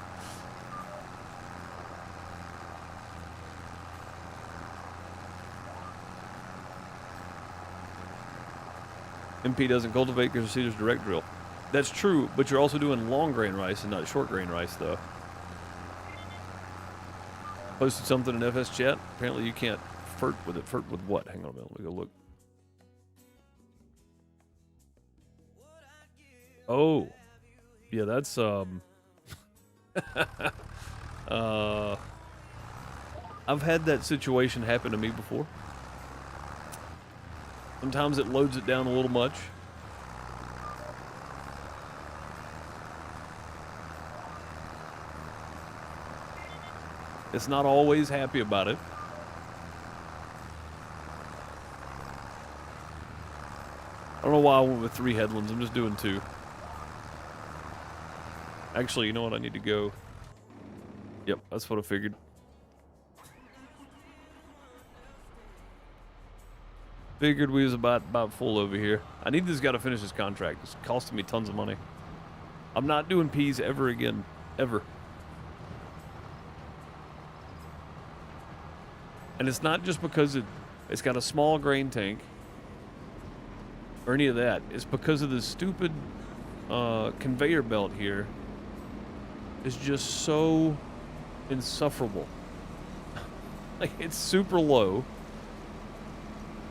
MP doesn't cultivate because the seeder's direct drill. That's true, but you're also doing long grain rice and not short grain rice, though. Posted something in FS chat. Apparently you can't fert with it. Fert with what? Hang on a minute. Let me go look. Oh. Yeah, that's, I've had that situation happen to me before. Sometimes it loads it down a little much. It's not always happy about it. I don't know why I went with 3 headlands. I'm just doing 2. Actually, you know what? I need to go. Yep, that's what I figured. Figured we was about full over here. I need this guy to finish his contract. It's costing me tons of money. I'm not doing peas ever again. Ever. And it's not just because it's got a small grain tank or any of that. It's because of this stupid conveyor belt here. It's just so insufferable. Like, it's super low.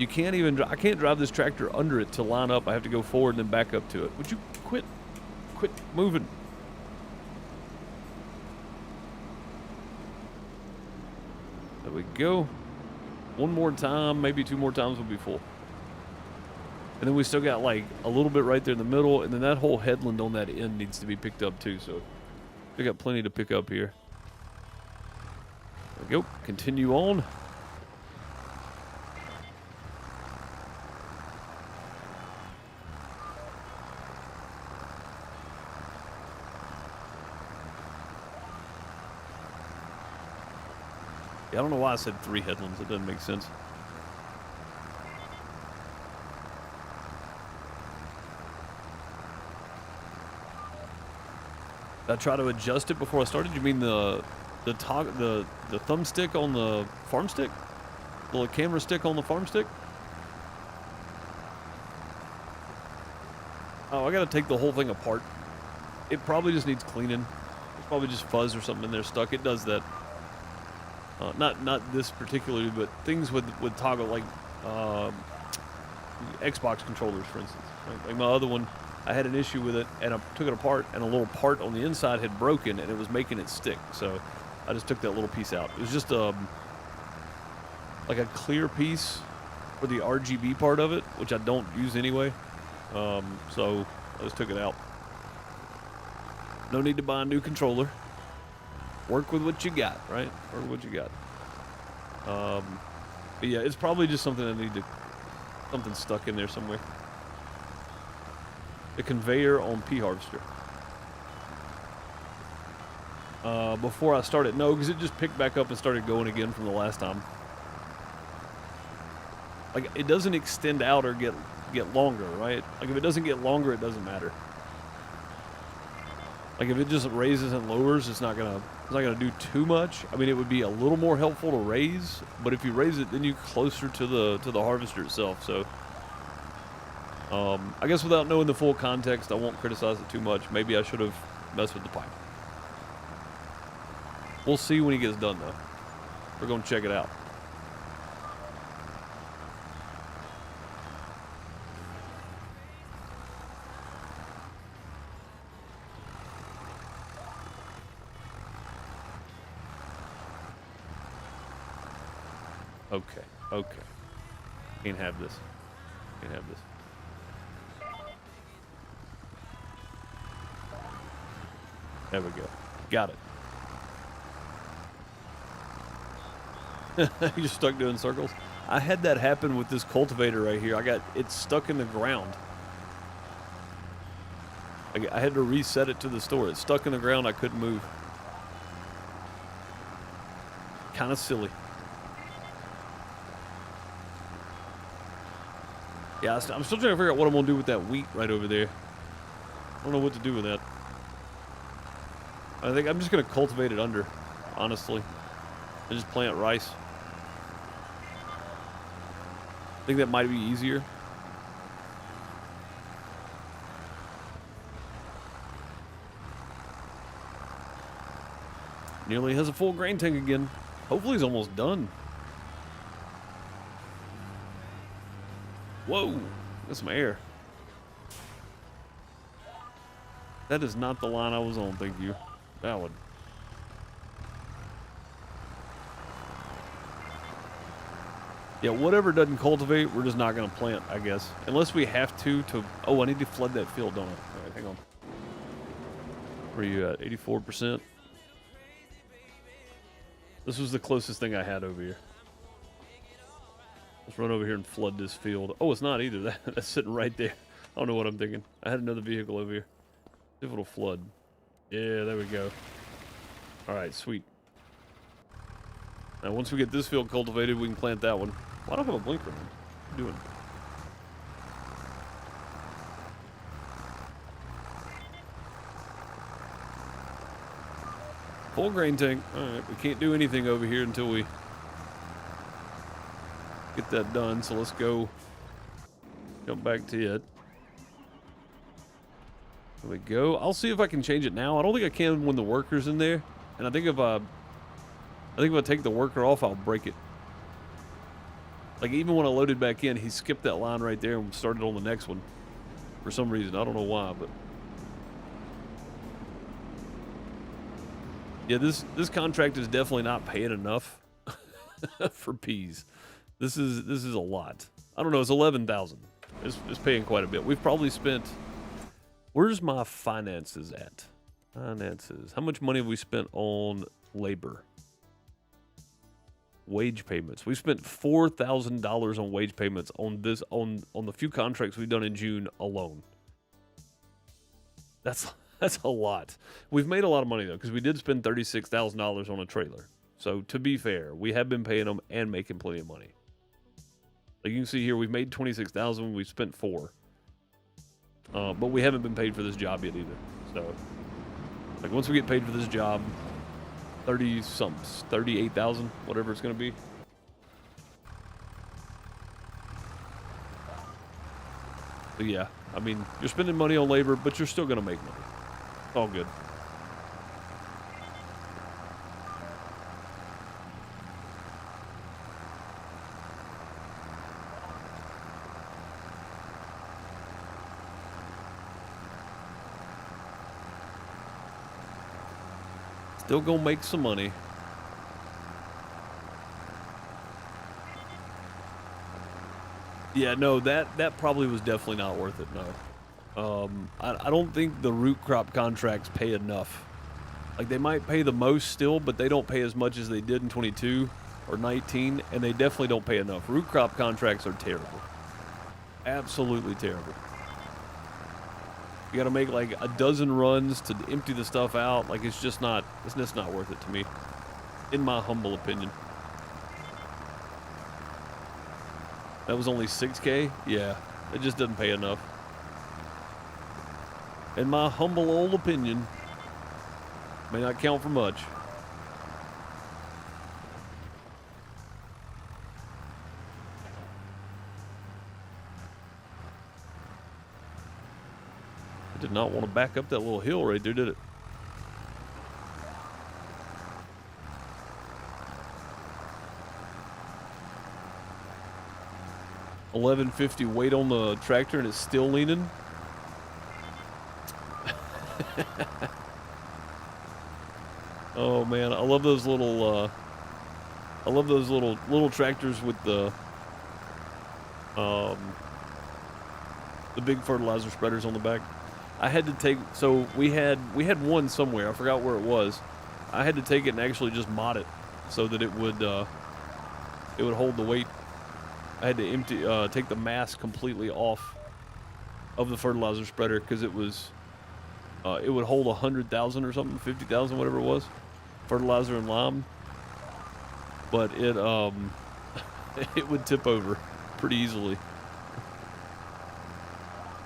You can't even, I can't drive this tractor under it to line up. I have to go forward and then back up to it. Would you quit moving? There we go. One more time, maybe 2 more times will be full. And then we still got like a little bit right there in the middle, and then that whole headland on that end needs to be picked up too, so we got plenty to pick up here. There we go. Continue on. Yeah, I don't know why I said 3 headlands. It doesn't make sense. Did I try to adjust it before I started? You mean the thumbstick on the farm stick? The little camera stick on the farm stick? Oh, I gotta take the whole thing apart. It probably just needs cleaning. There's probably just fuzz or something in there stuck. It does that. Not this particularly, but things with toggle, like Xbox controllers, for instance. Like my other one, I had an issue with it, and I took it apart, and a little part on the inside had broken, and it was making it stick. So I just took that little piece out. It was just like a clear piece for the RGB part of it, which I don't use anyway. So I just took it out. No need to buy a new controller. Work with what you got, right? Work with what you got. But yeah, it's probably just something I need to, something stuck in there somewhere. The conveyor on P harvester. Before I started, no, because it just picked back up and started going again from the last time. Like, it doesn't extend out or get longer, right? Like, if it doesn't get longer, it doesn't matter. Like, if it just raises and lowers, it's not gonna do too much. I mean, it would be a little more helpful to raise, but if you raise it, then you're closer to the harvester itself. So, I guess without knowing the full context, I won't criticize it too much. Maybe I should have messed with the pipe. We'll see when he gets done, though. We're gonna check it out. Okay. Can't have this. Can't have this. There we go. Got it. You're stuck doing circles? I had that happen with this cultivator right here. It's stuck in the ground. I had to reset it to the store. It's stuck in the ground. I couldn't move. Kind of silly. Yeah, I'm still trying to figure out what I'm going to do with that wheat right over there. I don't know what to do with that. I think I'm just going to cultivate it under, honestly. And just plant rice. I think that might be easier. Nearly has a full grain tank again. Hopefully he's almost done. Whoa, got some air. That is not the line I was on, thank you. That one. Yeah, whatever doesn't cultivate, we're just not going to plant, I guess. Unless we have to... Oh, I need to flood that field, don't I? All right, hang on. Where are you at? 84%? This was the closest thing I had over here. Let's run over here and flood this field. Oh, it's not either. That's sitting right there. I don't know what I'm thinking. I had another vehicle over here. See if it'll flood. Yeah, there we go. All right, sweet. Now, once we get this field cultivated, we can plant that one. Why don't I have a blinker on? What are you doing? Full grain tank. All right, we can't do anything over here until we get that done, so let's go jump back to it. There we go. I'll see if I can change it now. I don't think I can when the worker's in there, and I think if I take the worker off, I'll break it. Like, even when I loaded back in, he skipped that line right there and started on the next one. For some reason. I don't know why, but... Yeah, this contract is definitely not paying enough for peas. This is a lot. I don't know, it's 11,000. It's paying quite a bit. We've probably spent... Where's my finances at? Finances. How much money have we spent on labor? Wage payments. We spent $4,000 on wage payments on this on the few contracts we've done in June alone. That's a lot. We've made a lot of money though, because we did spend $36,000 on a trailer. So to be fair, we have been paying them and making plenty of money. Like you can see here, we've made $26,000. We've spent $4,000. But we haven't been paid for this job yet either. So, like once we get paid for this job, 38,000, whatever it's going to be. So yeah, I mean, you're spending money on labor, but you're still going to make money. It's all good. Still gonna make some money. Yeah, no, that probably was definitely not worth it, no. I don't think the root crop contracts pay enough. Like, they might pay the most still, but they don't pay as much as they did in 22 or 19, and they definitely don't pay enough. Root crop contracts are terrible. Absolutely terrible. You gotta make like a dozen runs to empty the stuff out. Like, it's just not worth it to me, in my humble opinion. That was only 6K? Yeah, it just doesn't pay enough. In my humble old opinion, may not count for much. Did not want to back up that little hill right there, did it? $11.50 weight on the tractor and it's still leaning. Oh man, I love those little tractors with the big fertilizer spreaders on the back. I had to take, so we had one somewhere, I forgot where it was. I had to take it and actually just mod it so that it would hold the weight. I had to take the mass completely off of the fertilizer spreader because it would hold 100,000 or something, 50,000, whatever it was, fertilizer and lime. But it it would tip over pretty easily.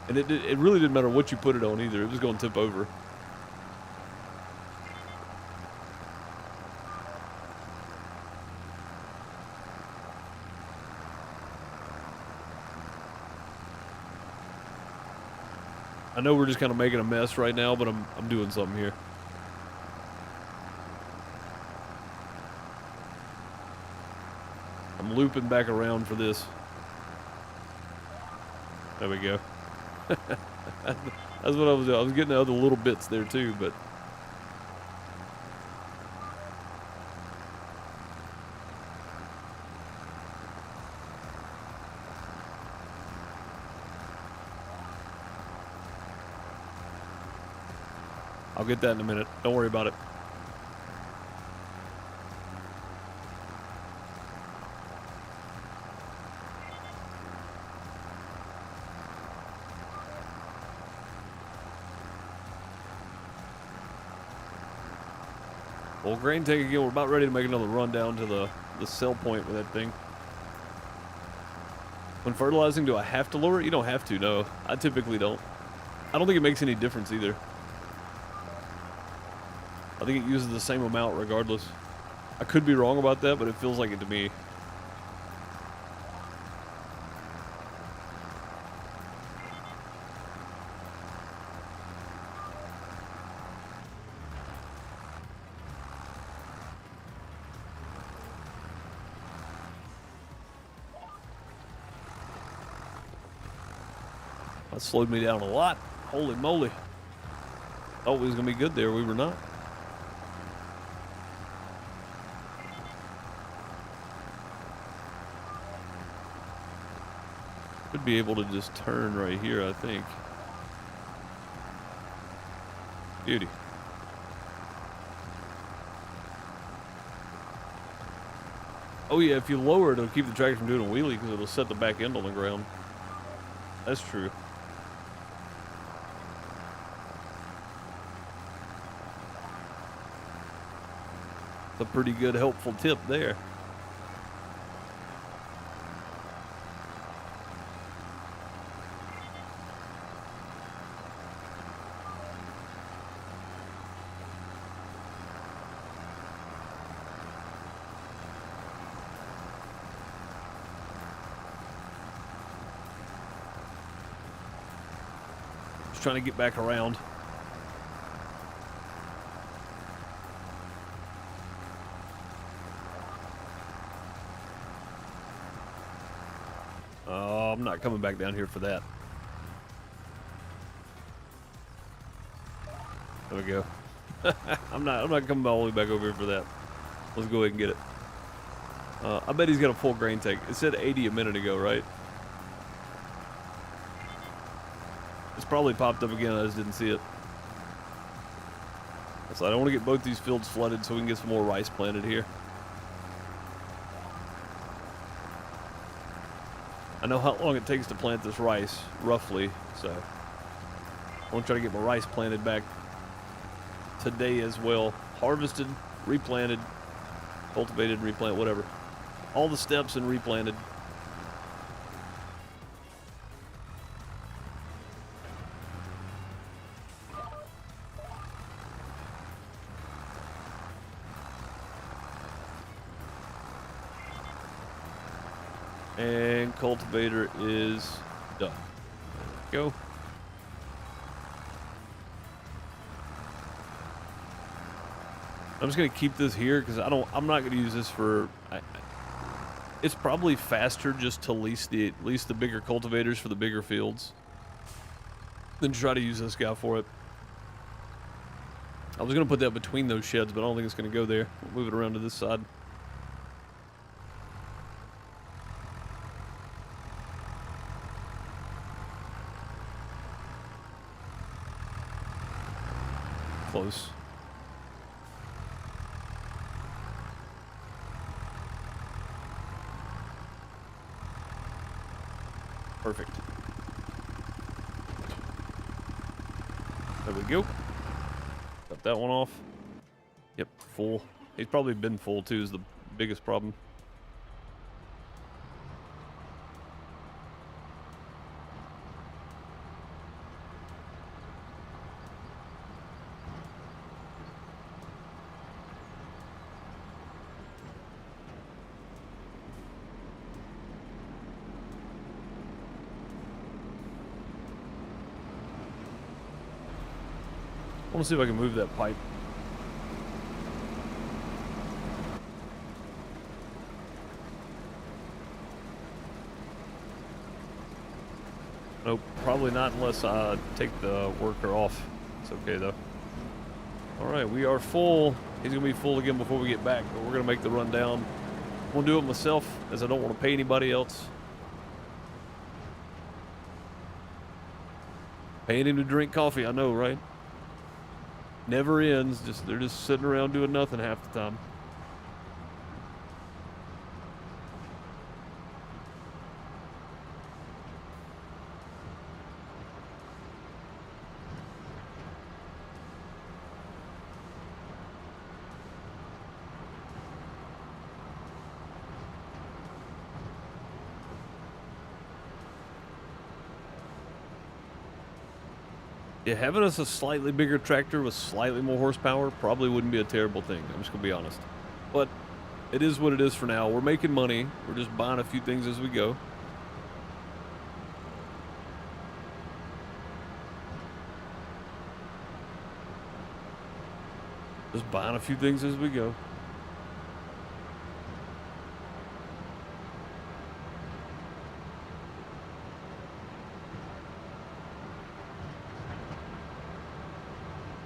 And it really didn't matter what you put it on either. It was going to tip over. I know we're just kind of making a mess right now, but I'm doing something here. I'm looping back around for this. There we go. That's what I was doing. I was getting the other little bits there too, but I'll get that in a minute. Don't worry about it. Well, grain tank again, we're about ready to make another run down to the sell point with that thing. When fertilizing, do I have to lower it? You don't have to, no. I typically don't. I don't think it makes any difference either. I think it uses the same amount regardless. I could be wrong about that, but it feels like it to me. That slowed me down a lot. Holy moly. Thought we was going to be good there. We were not. Should be able to just turn right here, I think. Beauty. Oh yeah, if you lower it, it'll keep the tractor from doing a wheelie because it'll set the back end on the ground. That's true. It's a pretty good helpful tip there. Trying to get back around. Oh, I'm not coming back down here for that. There we go. I'm not coming all the way back over here for that. Let's go ahead and get it. I bet he's got a full grain tank. It said 80 a minute ago, right? It's probably popped up again. I just didn't see it. So I don't want to get both these fields flooded so we can get some more rice planted here. I know how long it takes to plant this rice, roughly, so I want to try to get my rice planted back today as well. Harvested, replanted, cultivated, replanted, whatever. All the steps and replanted. And cultivator is done. There we go. I'm just gonna keep this here because I'm not gonna use this for. It's probably faster just to lease the bigger cultivators for the bigger fields than try to use this guy for it. I was gonna put that between those sheds, but I don't think it's gonna go there. We'll move it around to this side. Close. Perfect. There we go. Got that one off. Yep, full. He's probably been full too, is the biggest problem. I want to see if I can move that pipe. Nope, probably not unless I take the worker off. It's okay though. Alright, we are full. He's going to be full again before we get back, but we're going to make the run down. I'm going to do it myself as I don't want to pay anybody else. Paying him to drink coffee, I know, right? Never ends. They're just sitting around doing nothing half the time. Yeah, having us a slightly bigger tractor with slightly more horsepower probably wouldn't be a terrible thing. I'm just going to be honest. But it is what it is for now. We're making money. We're just buying a few things as we go. Just buying a few things as we go.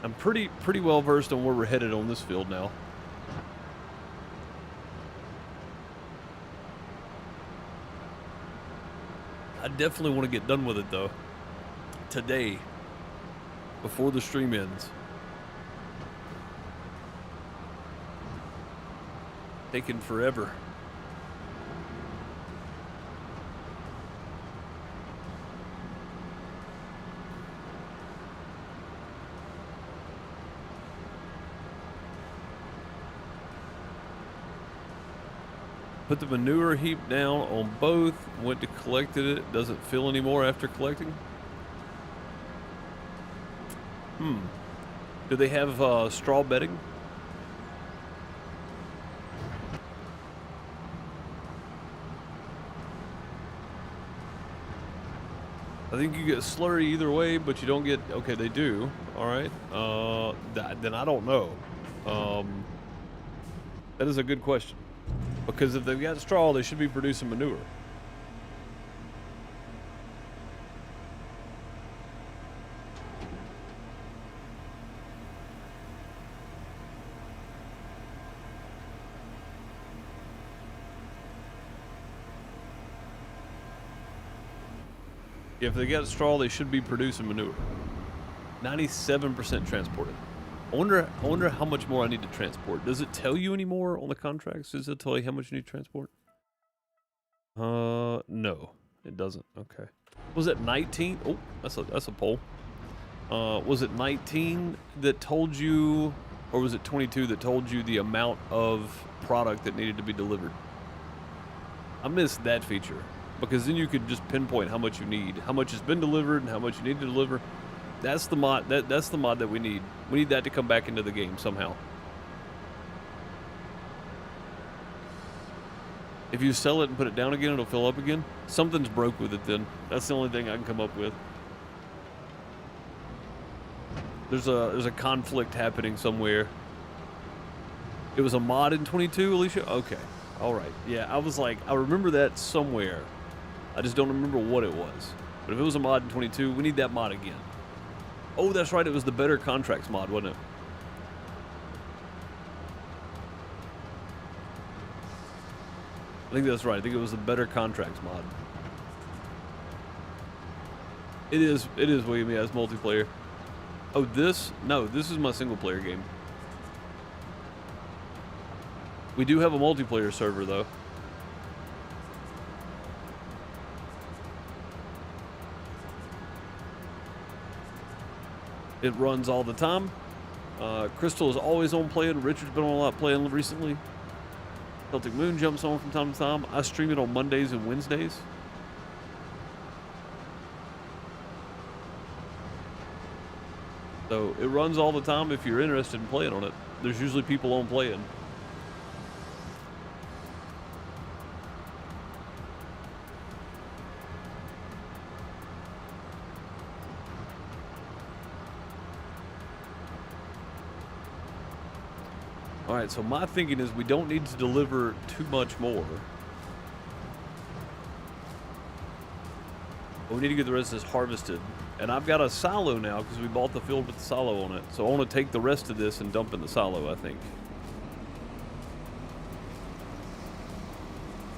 I'm pretty well versed on where we're headed on this field now. I definitely want to get done with it though. Today, before the stream ends. Taking forever. Put the manure heap down on both. Went to collected it. Doesn't fill anymore after collecting. Do they have straw bedding? I think you get slurry either way, but you don't get... Okay, they do. All right. Then I don't know. That is a good question. Because if they've got straw, they should be producing manure. If they got straw, they should be producing manure. 97% transported. I wonder how much more I need to transport. Does it tell you anymore on the contracts? Does it tell you how much you need to transport? No, it doesn't. Okay. Was it 19? Oh, that's a poll. Was it 19 that told you, or was it 22 that told you the amount of product that needed to be delivered? I missed that feature because then you could just pinpoint how much you need, how much has been delivered, and how much you need to deliver. That's the mod. That's the mod that we need. We need that to come back into the game somehow. If you sell it and put it down again, it'll fill up again. Something's broke with it then. That's the only thing I can come up with. There's a conflict happening somewhere. It was a mod in 22, Alicia? Okay. All right. Yeah, I was like, I remember that somewhere. I just don't remember what it was. But if it was a mod in 22, we need that mod again. Oh, that's right. It was the Better Contracts mod, wasn't it? I think that's right. I think it was the Better Contracts mod. It is, William. Yeah, it's multiplayer. Oh, no, this is my single player game. We do have a multiplayer server, though. It runs all the time. Crystal is always on playing. Richard's been on a lot playing recently. Celtic Moon jumps on from time to time. I stream it on Mondays and Wednesdays. So it runs all the time if you're interested in playing on it. There's usually people on playing. All right, so my thinking is we don't need to deliver too much more. But we need to get the rest of this harvested. And I've got a silo now because we bought the field with the silo on it. So I want to take the rest of this and dump in the silo, I think.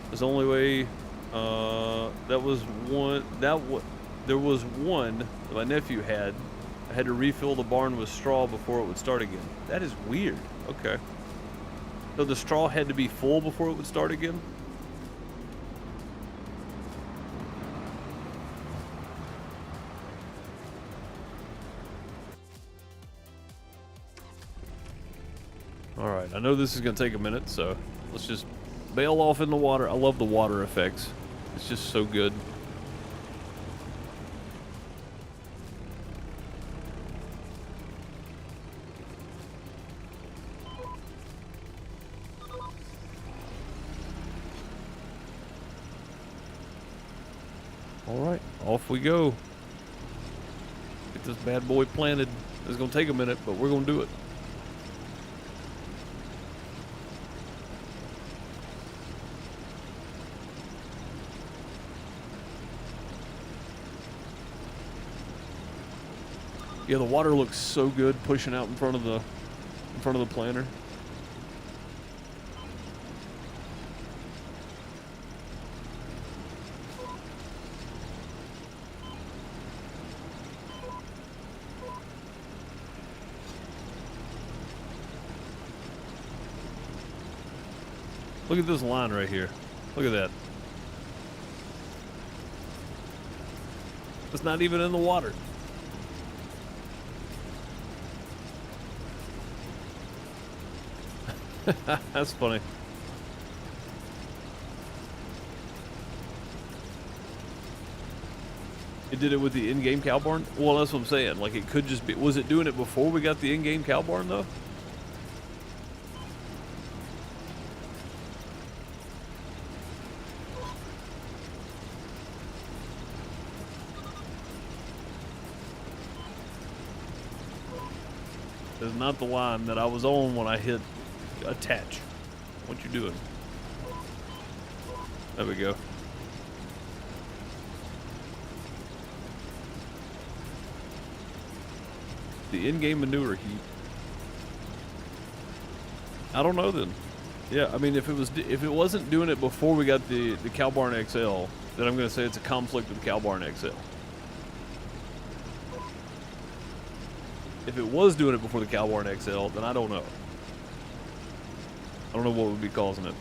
There's the only way, there was one that my nephew had. I had to refill the barn with straw before it would start again. That is weird. Okay. So the straw had to be full before it would start again? Alright, I know this is going to take a minute, so let's just bail off in the water. I love the water effects. It's just so good. Alright, off we go. Get this bad boy planted. It's going to take a minute, but we're going to do it. Yeah, the water looks so good pushing out in front of the planter. Look at this line right here. Look at that. It's not even in the water. That's funny. It did it with the in-game cow barn? Well, that's what I'm saying. Like, it could just be... Was it doing it before we got the in-game cow barn, though? It's not the line that I was on when I hit attach. What you doing? There we go. The in-game manure heap. I don't know then. Yeah, I mean, if it wasn't doing it before we got the Cow Barn XL, then I'm going to say it's a conflict with Cow Barn XL. If it was doing it before the Cow Barn XL, then I don't know. I don't know what would be causing it.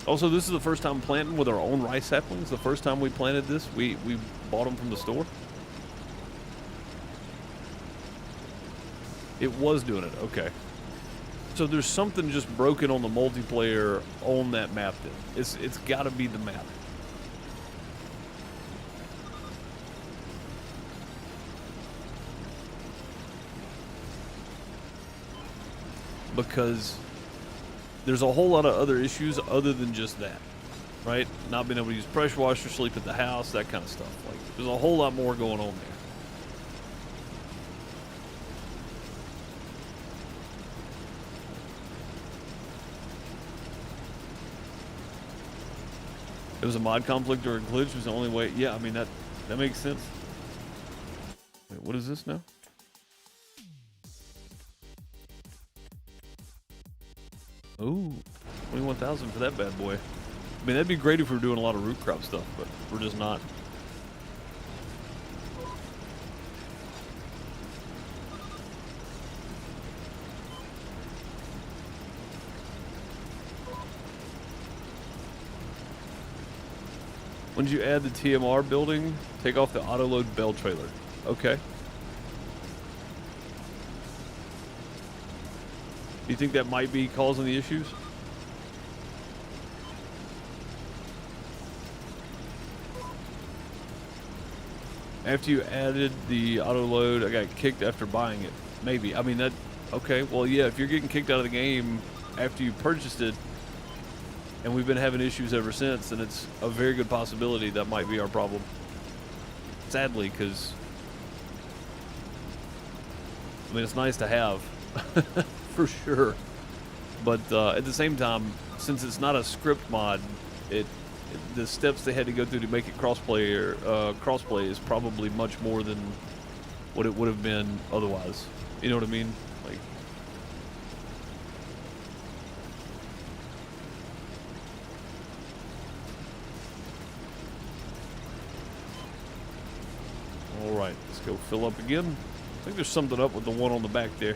Also, this is the first time planting with our own rice saplings. The first time we planted this, we bought them from the store. It was doing it, okay. So there's something just broken on the multiplayer on that map then. It's gotta be the map. Because there's a whole lot of other issues other than just that, right? Not being able to use pressure washer, sleep at the house, that kind of stuff. Like, there's a whole lot more going on there. It was a mod conflict or a glitch was the only way. Yeah, I mean, that makes sense. Wait, what is this now? Ooh, 21,000 for that bad boy. I mean, that'd be great if we were doing a lot of root crop stuff, but we're just not. When did you add the TMR building? Take off the auto load bell trailer. Okay. Do you think that might be causing the issues? After you added the auto load, I got kicked after buying it. Maybe. I mean, that... Okay, well, yeah, if you're getting kicked out of the game after you purchased it, and we've been having issues ever since, then it's a very good possibility that might be our problem. Sadly, because... I mean, it's nice to have. For sure, but at the same time, since it's not a script mod, the steps they had to go through to make it crossplay is probably much more than what it would have been otherwise. You know what I mean? Like, all right, let's go fill up again. I think there's something up with the one on the back there.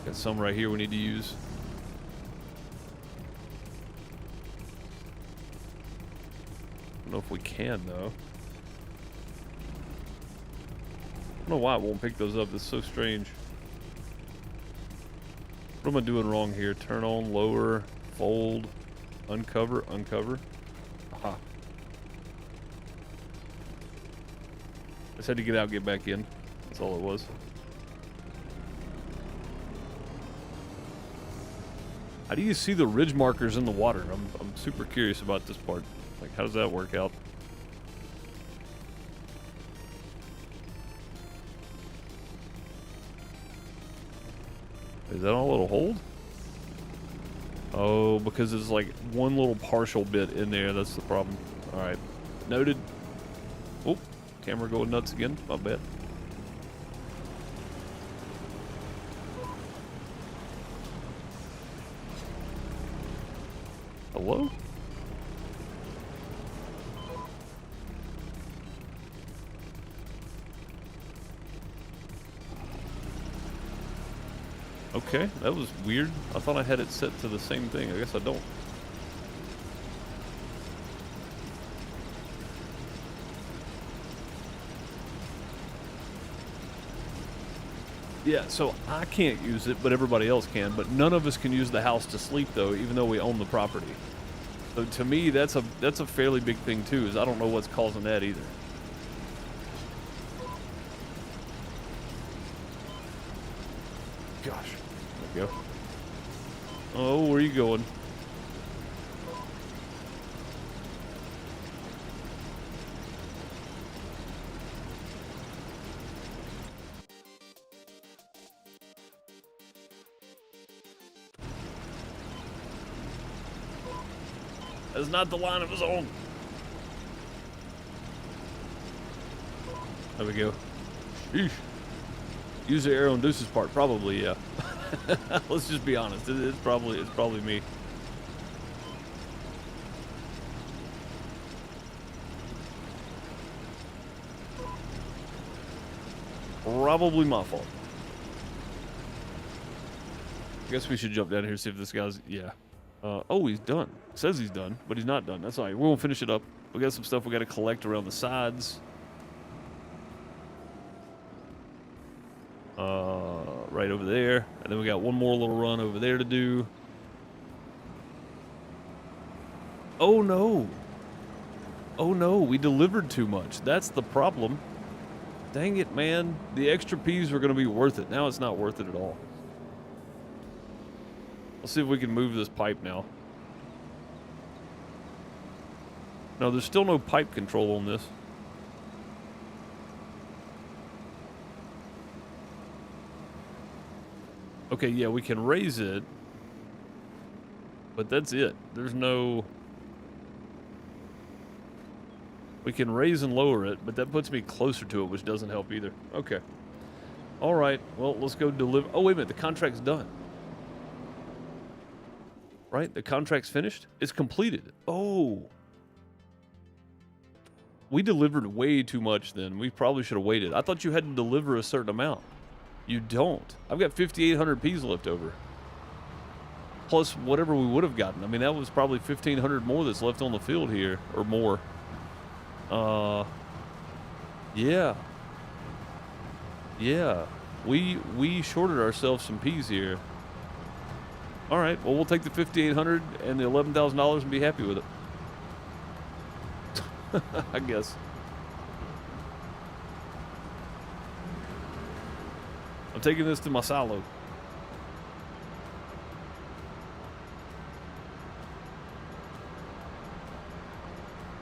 Got some right here we need to use. I don't know if we can, though. I don't know why it won't pick those up. It's so strange. What am I doing wrong here? Turn on, lower, fold, uncover, uncover. Aha. I just had to get out, get back in. That's all it was. How do you see the ridge markers in the water? I'm super curious about this part. Like, how does that work out? Is that all it'll hold? Oh, because there's like one little partial bit in there. That's the problem. All right. Noted. Oh, camera going nuts again. My bad. Hello? Okay, that was weird. I thought I had it set to the same thing. I guess I don't. Yeah, so I can't use it, but everybody else can. But none of us can use the house to sleep, though, even though we own the property. So to me, that's a fairly big thing, too, is I don't know what's causing that either. Gosh. There we go. Oh, where are you going? That's not the line of his own. There we go. Sheesh. Use the arrow on Deuce's part, probably, yeah. Let's just be honest. It's probably me. Probably my fault. I guess we should jump down here and see if this guy's, yeah. Oh, he's done. Says he's done, but he's not done. That's all right. We're gonna finish it up. We got some stuff we got to collect around the sides. Right over there. And then we got one more little run over there to do. Oh, no. Oh, no. We delivered too much. That's the problem. Dang it, man. The extra peas were going to be worth it. Now it's not worth it at all. Let's see if we can move this pipe now. No, there's still no pipe control on this. Okay, yeah, we can raise it. But that's it. There's no... We can raise and lower it, but that puts me closer to it, which doesn't help either. Okay. All right, well, let's go deliver... Oh, wait a minute, the contract's done. Right? The contract's finished? It's completed. Oh. We delivered way too much then. We probably should have waited. I thought you had to deliver a certain amount. You don't. I've got 5,800 peas left over. Plus whatever we would have gotten. I mean, that was probably 1,500 more that's left on the field here. Or more. Yeah. Yeah. We shorted ourselves some peas here. All right, well, we'll take the 5,800 and the $11,000 and be happy with it. I guess. I'm taking this to my silo.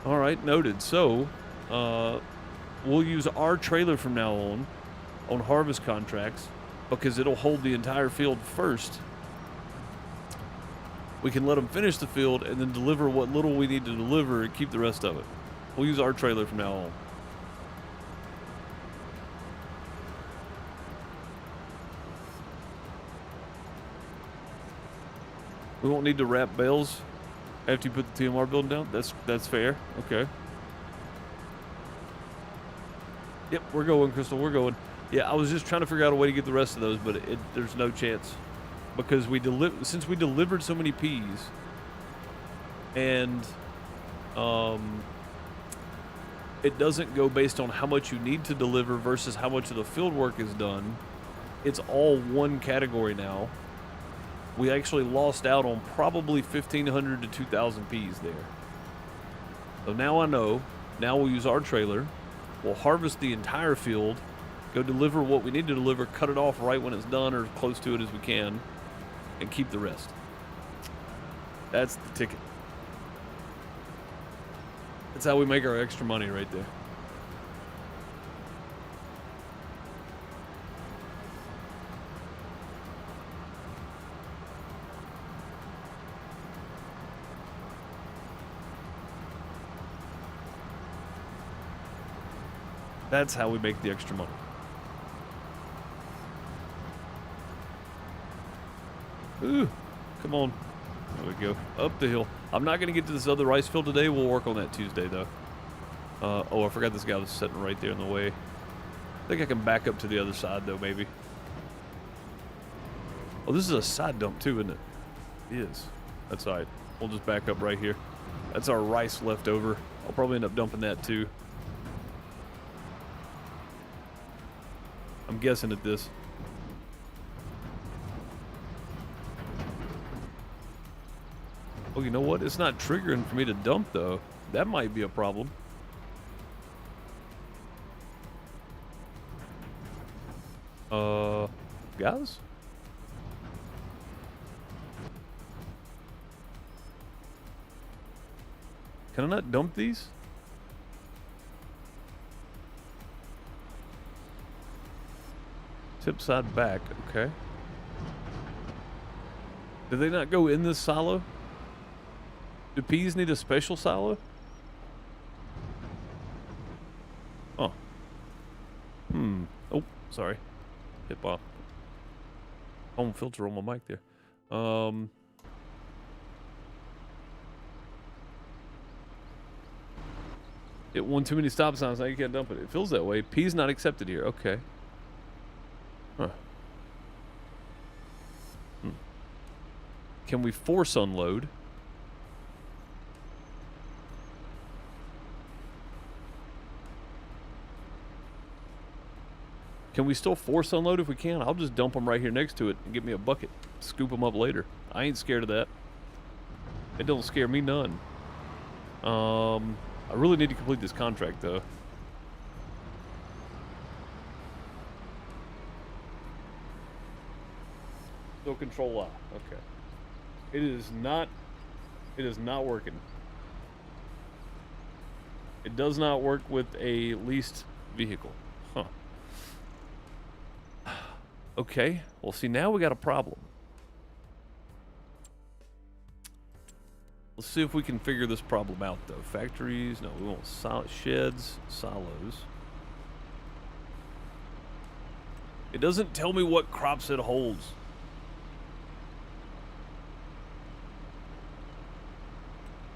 All right, noted. So, we'll use our trailer from now on harvest contracts because it'll hold the entire field first. We can let them finish the field and then deliver what little we need to deliver and keep the rest of it. We'll use our trailer from now on. We won't need to wrap bales after you put the TMR building down? That's fair. Okay. Yep, we're going, Crystal. We're going. Yeah, I was just trying to figure out a way to get the rest of those, but there's no chance. Because since we delivered so many peas, and it doesn't go based on how much you need to deliver versus how much of the field work is done. It's all one category now. We actually lost out on probably 1,500 to 2,000 peas there. So now I know. Now we'll use our trailer. We'll harvest the entire field, go deliver what we need to deliver, cut it off right when it's done or as close to it as we can, and keep the rest. That's the ticket. That's how we make our extra money right there. That's how we make the extra money. Ooh, come on. There we go. Up the hill. I'm not going to get to this other rice field today. We'll work on that Tuesday, though. Oh, I forgot this guy was sitting right there in the way. I think I can back up to the other side, though, maybe. Oh, this is a side dump, too, isn't it? It is. That's all right. We'll just back up right here. That's our rice left over. I'll probably end up dumping that, too. I'm guessing at this. Oh, you know what? It's not triggering for me to dump, though. That might be a problem. Guys? Can I not dump these? Tip side back, okay. Did they not go in this silo? Do peas need a special silo? Oh. Oh, sorry. Hit by home filter on my mic there. Hit one too many stop signs, now you can't dump it. It feels that way. Peas not accepted here. Okay. Huh. Can we force unload? Can we still force unload if we can? I'll just dump them right here next to it and get me a bucket. Scoop them up later. I ain't scared of that. It don't scare me none. I really need to complete this contract, though. Still control I. Okay. It is not working. It does not work with a leased vehicle. Huh. Okay, well, see, now we got a problem. Let's see if we can figure this problem out, though. Factories, no, we want sheds, silos. It doesn't tell me what crops it holds.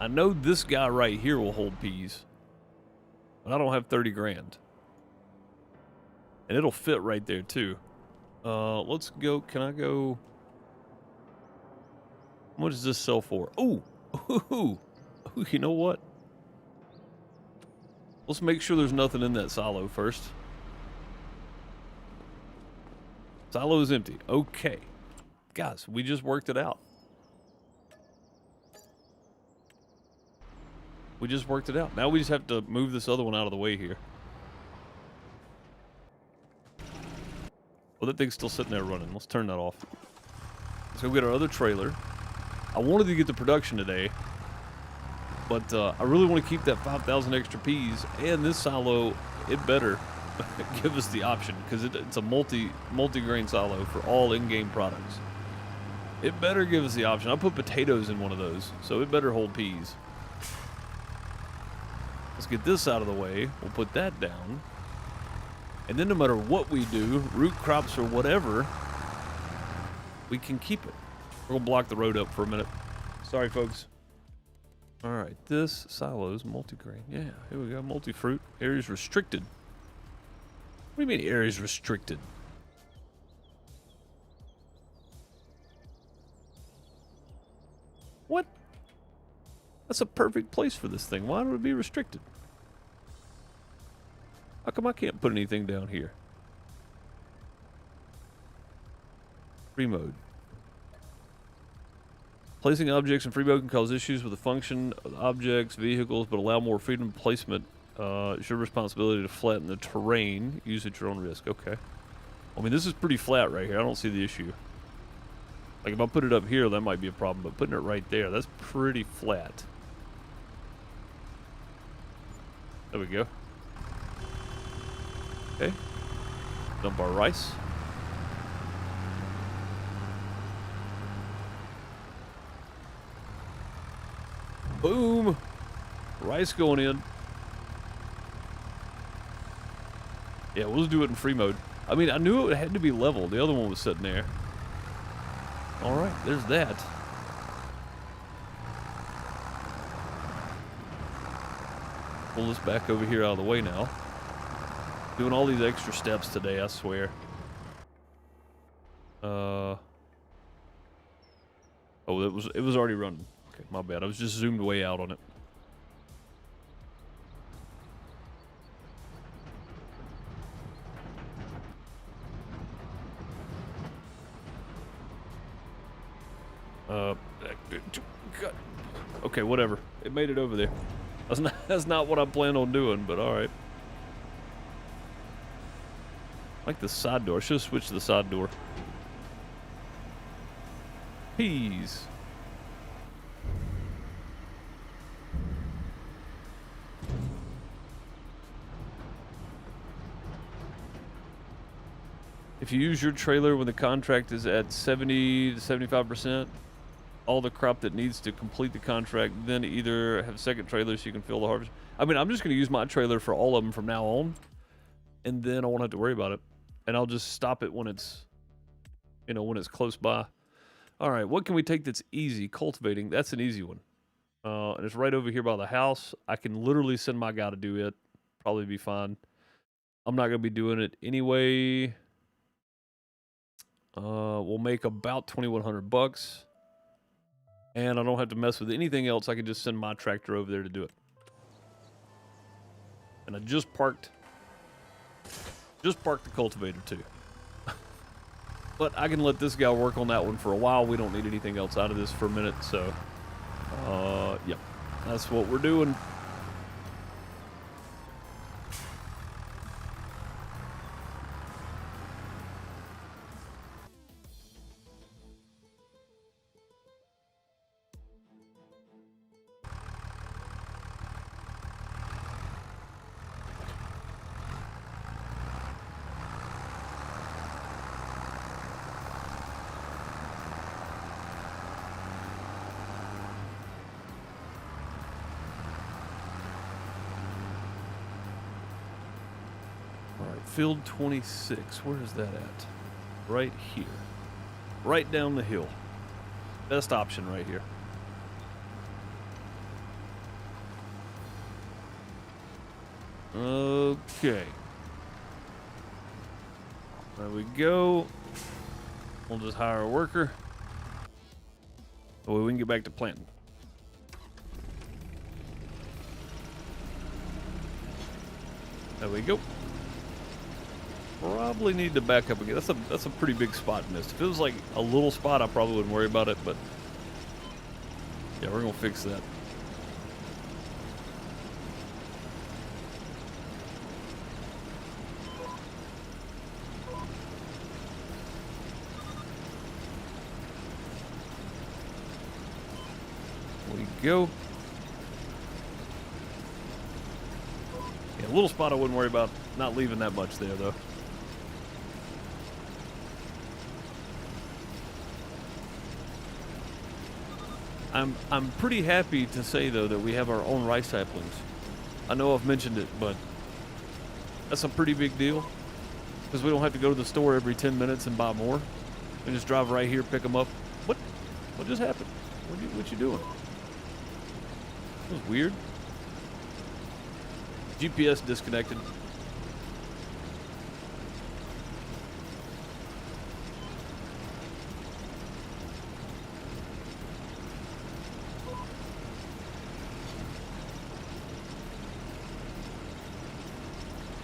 I know this guy right here will hold peas, but I don't have 30 grand. And it'll fit right there, too. Let's go. Can I go? How much does this sell for? Ooh, ooh, you know what? Let's make sure there's nothing in that silo first. Silo is empty. Okay. Guys, we just worked it out. We just worked it out. Now we just have to move this other one out of the way here. Well, that thing's still sitting there running. Let's turn that off. Let's go get our other trailer. I wanted to get the production today, but I really want to keep that 5,000 extra peas, and this silo, it better give us the option, because it's a multi-grain silo for all in-game products. It better give us the option. I put potatoes in one of those, so it better hold peas. Let's get this out of the way. We'll put that down. And then no matter what we do, root crops or whatever, we can keep it. We're going to block the road up for a minute. Sorry, folks. All right, this silo's multi-grain. Yeah, here we go, multi-fruit. Areas restricted. What do you mean areas restricted? What? That's a perfect place for this thing. Why would it be restricted? How come I can't put anything down here? Free mode. Placing objects in free mode can cause issues with the function of the objects, vehicles, but allow more freedom of placement. It's your responsibility to flatten the terrain. Use at your own risk. Okay. I mean, this is pretty flat right here. I don't see the issue. Like, if I put it up here, that might be a problem, but putting it right there, that's pretty flat. There we go. Okay. Dump our rice. Boom! Rice going in. Yeah, we'll just do it in free mode. I mean, I knew it had to be level. The other one was sitting there. All right, there's that. Pull this back over here out of the way now. Doing all these extra steps today, I swear. Oh, it was already running. Okay, my bad. I was just zoomed way out on it. Okay, whatever. It made it over there. That's not what I planned on doing, but all right. I like the side door. I should have switched to the side door. Peas. If you use your trailer when the contract is at 70 to 75%, all the crop that needs to complete the contract, then either have second trailers so you can fill the harvest. I mean, I'm just going to use my trailer for all of them from now on, and then I won't have to worry about it. And I'll just stop it when it's, you know, when it's close by. All right, what can we take that's easy? Cultivating, that's an easy one. And it's right over here by the house. I can literally send my guy to do it. Probably be fine. I'm not going to be doing it anyway. We'll make about 2,100 bucks. And I don't have to mess with anything else. I can just send my tractor over there to do it. And I just parked the cultivator too. But I can let this guy work on that one for a while. We don't need anything else out of this for a minute. So, yep, that's what we're doing. Field 26, where is that at? Right here. Right down the hill. Best option right here. Okay. There we go. We'll just hire a worker. So we can get back to planting. There we go. Probably need to back up again. That's a pretty big spot in this. If it was like a little spot, I probably wouldn't worry about it, but yeah, we're gonna fix that. There we go. Yeah, a little spot I wouldn't worry about. Not leaving that much there though. I'm pretty happy to say though that we have our own rice saplings. I know I've mentioned it, but that's a pretty big deal because we don't have to go to the store every 10 minutes and buy more. We just drive right here, pick them up. What just happened? What you doing? That was weird. GPS disconnected.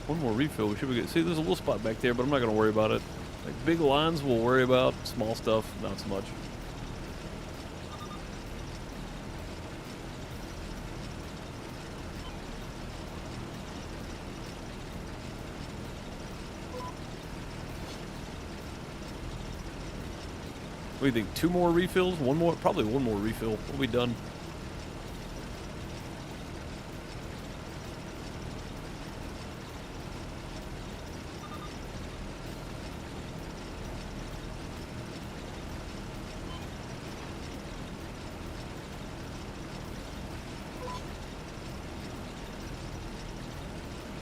One more refill. We should be good. See, there's a little spot back there, but I'm not going to worry about it. Like big lines, we'll worry about. Small stuff, not so much. What do you think? 2 more refills? One more? Probably one more refill. We'll be done.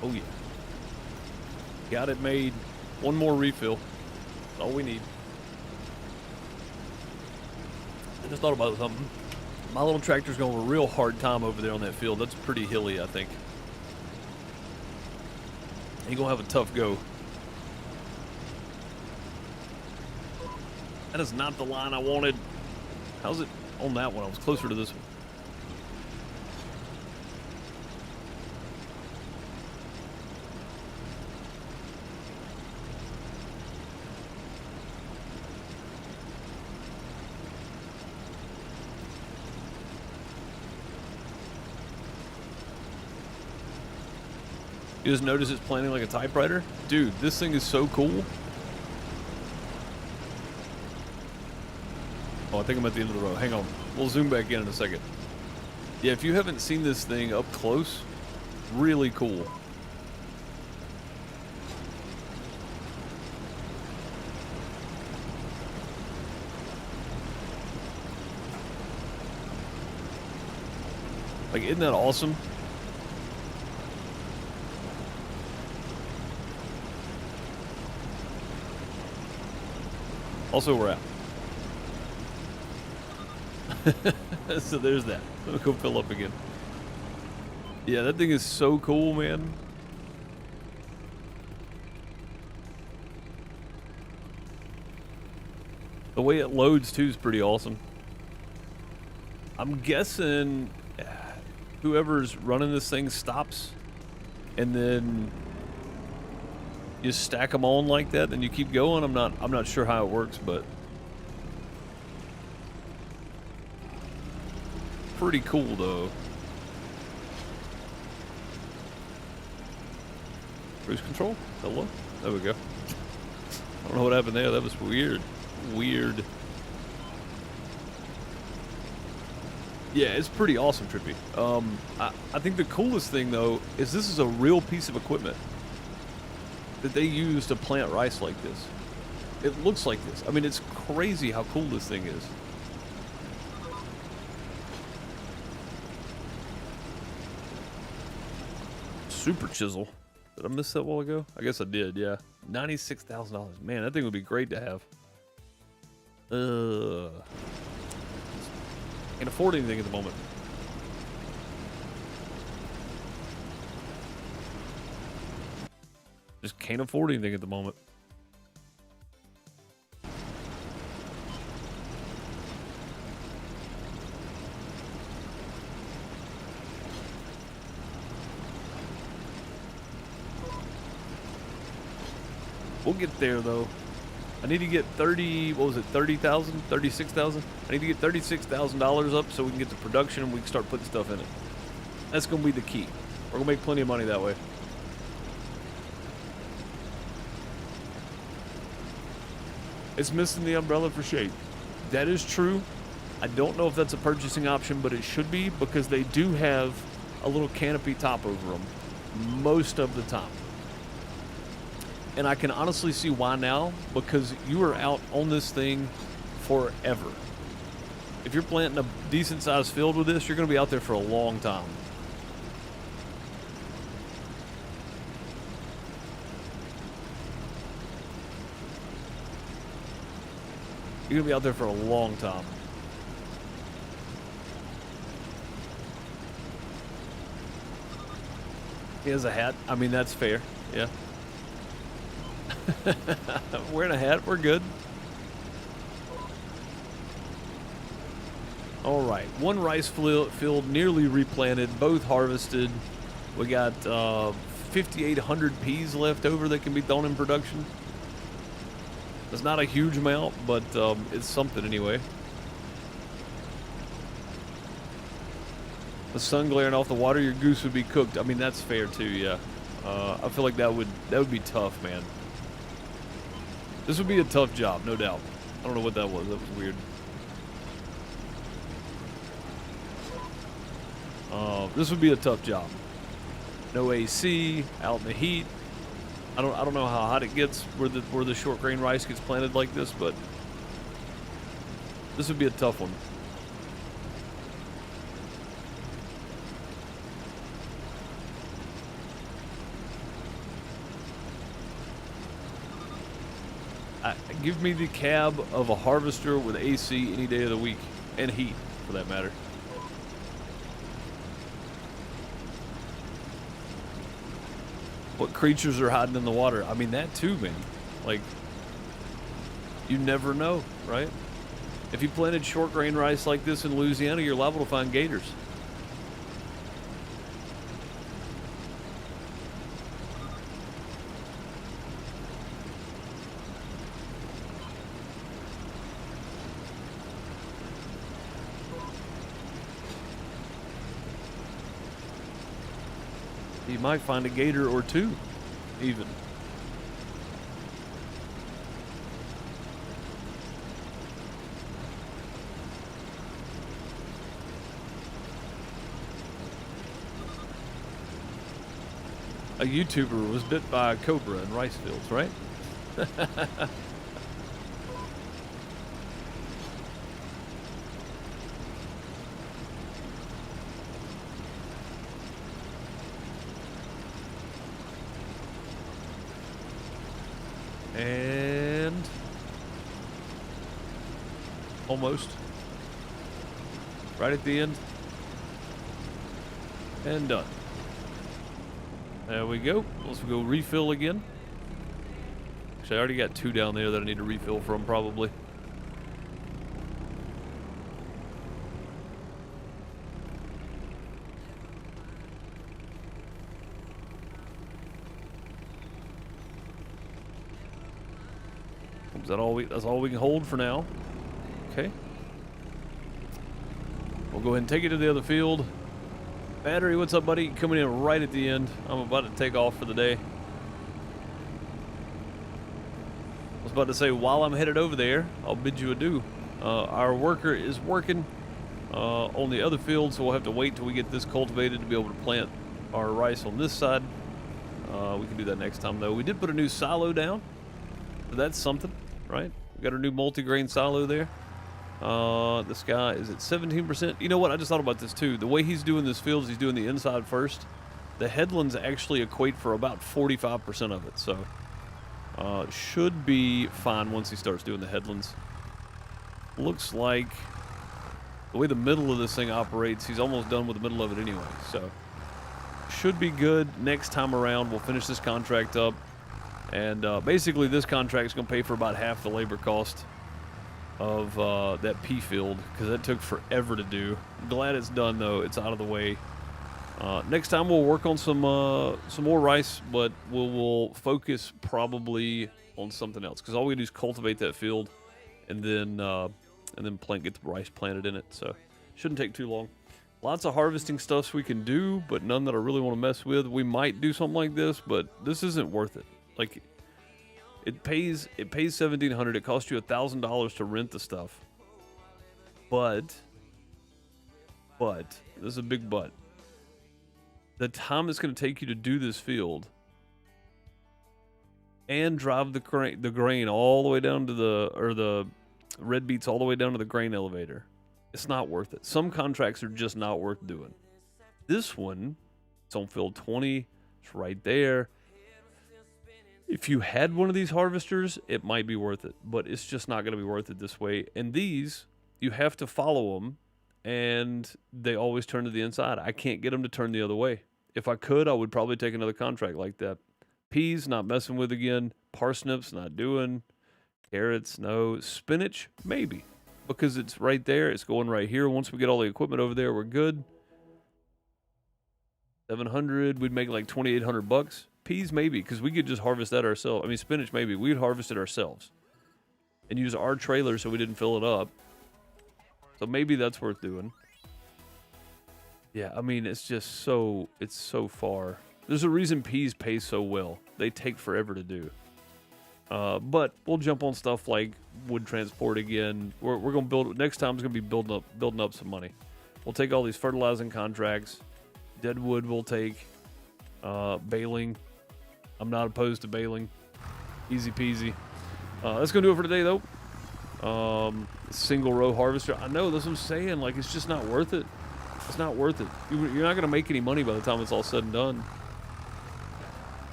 Oh yeah. Got it made. One more refill. That's all we need. I just thought about something. My little tractor's going to have a real hard time over there on that field. That's pretty hilly, I think. He's going to have a tough go. That is not the line I wanted. How's it on that one? I was closer to this one. You just notice it's planning like a typewriter? Dude, this thing is so cool. Oh, I think I'm at the end of the row. Hang on. We'll zoom back in a second. Yeah, if you haven't seen this thing up close, really cool. Like, isn't that awesome? Also, we're out. So there's that. Let me go fill up again. Yeah, that thing is so cool, man. The way it loads, too, is pretty awesome. I'm guessing whoever's running this thing stops, and then you stack them on like that, then you keep going. I'm not sure how it works, but pretty cool though. Cruise control? Hello? There we go. I don't know what happened there. That was weird. Weird. Yeah, it's pretty awesome, Trippy. I think the coolest thing though is this is a real piece of equipment that they use to plant rice like this. It looks like this. I mean, it's crazy how cool this thing is. Super chisel. Did I miss that a while ago? I guess I did, yeah. $96,000. Man, that thing would be great to have. Can't afford anything at the moment. Just can't afford anything at the moment. We'll get there though. I need to get 30, what was it, 30,000, 36,000? I need to get $36,000 up so we can get to production and we can start putting stuff in it. That's going to be the key. We're going to make plenty of money that way. It's missing the umbrella for shade. That is true. I don't know if that's a purchasing option, but it should be because they do have a little canopy top over them most of the time. And I can honestly see why now, because you are out on this thing forever. If you're planting a decent sized field with this, you're going to be out there for a long time. You're going to be out there for a long time. He has a hat. I mean, that's fair. Yeah. Wearing a hat, we're good. All right, one rice field nearly replanted, both harvested. We got 5,800 peas left over that can be thrown in production. It's not a huge amount, but it's something anyway. The sun glaring off the water, your goose would be cooked. I mean, that's fair too, yeah. I feel like that would be tough, man. This would be a tough job, no doubt. I don't know what that was. That was weird. This would be a tough job. No AC, out in the heat. I don't know how hot it gets where the short grain rice gets planted like this, but this would be a tough one. Give me the cab of a harvester with AC any day of the week, and heat, for that matter. What creatures are hiding in the water? I mean, that too, man. Like, you never know, right? If you planted short grain rice like this in Louisiana, you're liable to find gators. You might find a gator or two, even. A YouTuber was bit by a cobra in rice fields, right? And almost right at the end, and done. There we go. Let's go refill again. Actually, I already got 2 down there that I need to refill from, probably. Is that all that's all we can hold for now. Okay. We'll go ahead and take it to the other field. Battery, what's up, buddy? Coming in right at the end. I'm about to take off for the day. I was about to say, while I'm headed over there, I'll bid you adieu. Our worker is working on the other field, so we'll have to wait till we get this cultivated to be able to plant our rice on this side. We can do that next time, though. We did put a new silo down, so that's something, right? We got our new multi-grain silo there. This guy is at 17%. You know what? I just thought about this too. The way he's doing this field is he's doing the inside first. The headlands actually equate for about 45% of it. So, should be fine once he starts doing the headlands. Looks like the way the middle of this thing operates, he's almost done with the middle of it anyway. So, should be good. Next time around, we'll finish this contract up. And basically, this contract is going to pay for about half the labor cost of that pea field, because that took forever to do. Glad it's done, though. It's out of the way. Next time we'll work on some more rice, but we'll focus probably on something else, because all we do is cultivate that field and then get the rice planted in it. So shouldn't take too long. Lots of harvesting stuffs we can do, but none that I really want to mess with. We might do something like this, but this isn't worth it. Like, It pays $1,700. It costs you $1,000 to rent the stuff. But this is a big but. The time it's going to take you to do this field and drive the grain all the way down to the red beets all the way down to the grain elevator, it's not worth it. Some contracts are just not worth doing. This one, it's on field 20. It's right there. If you had one of these harvesters, it might be worth it, but it's just not going to be worth it this way. And these, you have to follow them, and they always turn to the inside. I can't get them to turn the other way. If I could, I would probably take another contract like that. Peas, not messing with again. Parsnips, not doing. Carrots, no. Spinach, maybe, because it's right there. It's going right here. Once we get all the equipment over there, we're good. 700, we'd make like 2,800 bucks. Peas, maybe, because we could just harvest that ourselves. I mean, spinach, maybe. We'd harvest it ourselves and use our trailer so we didn't fill it up. So maybe that's worth doing. Yeah, I mean, it's just it's so far. There's a reason peas pay so well. They take forever to do. But we'll jump on stuff like wood transport again. We're going to build, next time is going to be building up some money. We'll take all these fertilizing contracts. Dead wood we'll take. Baling. I'm not opposed to baling. Easy peasy. That's going to do it for today, though. Single row harvester. I know, that's what I'm saying. Like, it's just not worth it. It's not worth it. You're not going to make any money by the time it's all said and done.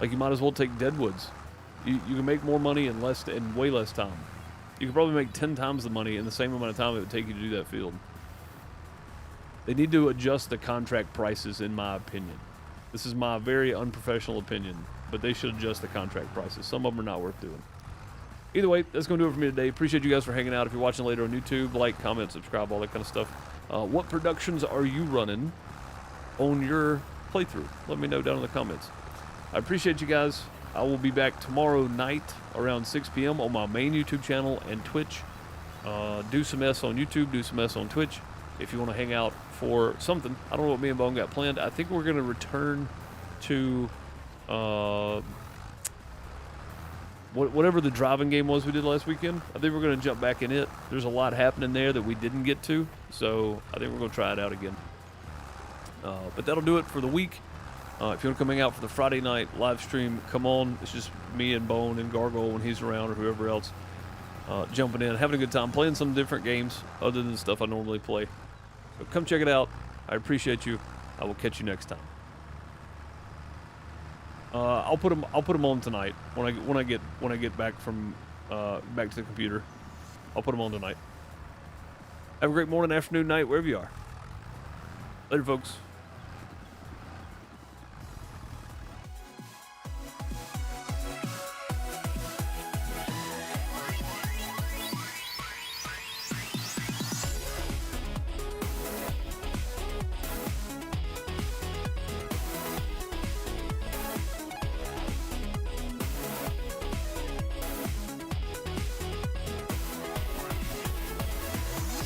Like, you might as well take dead woods. You can make more money in way less time. You could probably make 10 times the money in the same amount of time it would take you to do that field. They need to adjust the contract prices, in my opinion. This is my very unprofessional opinion, but they should adjust the contract prices. Some of them are not worth doing. Either way, that's going to do it for me today. Appreciate you guys for hanging out. If you're watching later on YouTube, like, comment, subscribe, all that kind of stuff. What productions are you running on your playthrough? Let me know down in the comments. I appreciate you guys. I will be back tomorrow night around 6 p.m. on my main YouTube channel and Twitch. Do some S on YouTube, do some S on Twitch. If you want to hang out for something. I don't know what me and Bone got planned. I think we're going to return to whatever the driving game was we did last weekend. I think we're going to jump back in it. There's a lot happening there that we didn't get to, so I think we're going to try it out again. But that'll do it for the week. If you want to come hang out for the Friday night live stream, come on. It's just me and Bone and Gargoyle when he's around, or whoever else, jumping in, having a good time, playing some different games other than the stuff I normally play. So come check it out. I appreciate you. I will catch you next time. I'll put them on tonight when I get back from back to the computer. I'll put them on tonight. Have a great morning, afternoon, night, wherever you are. Later, folks.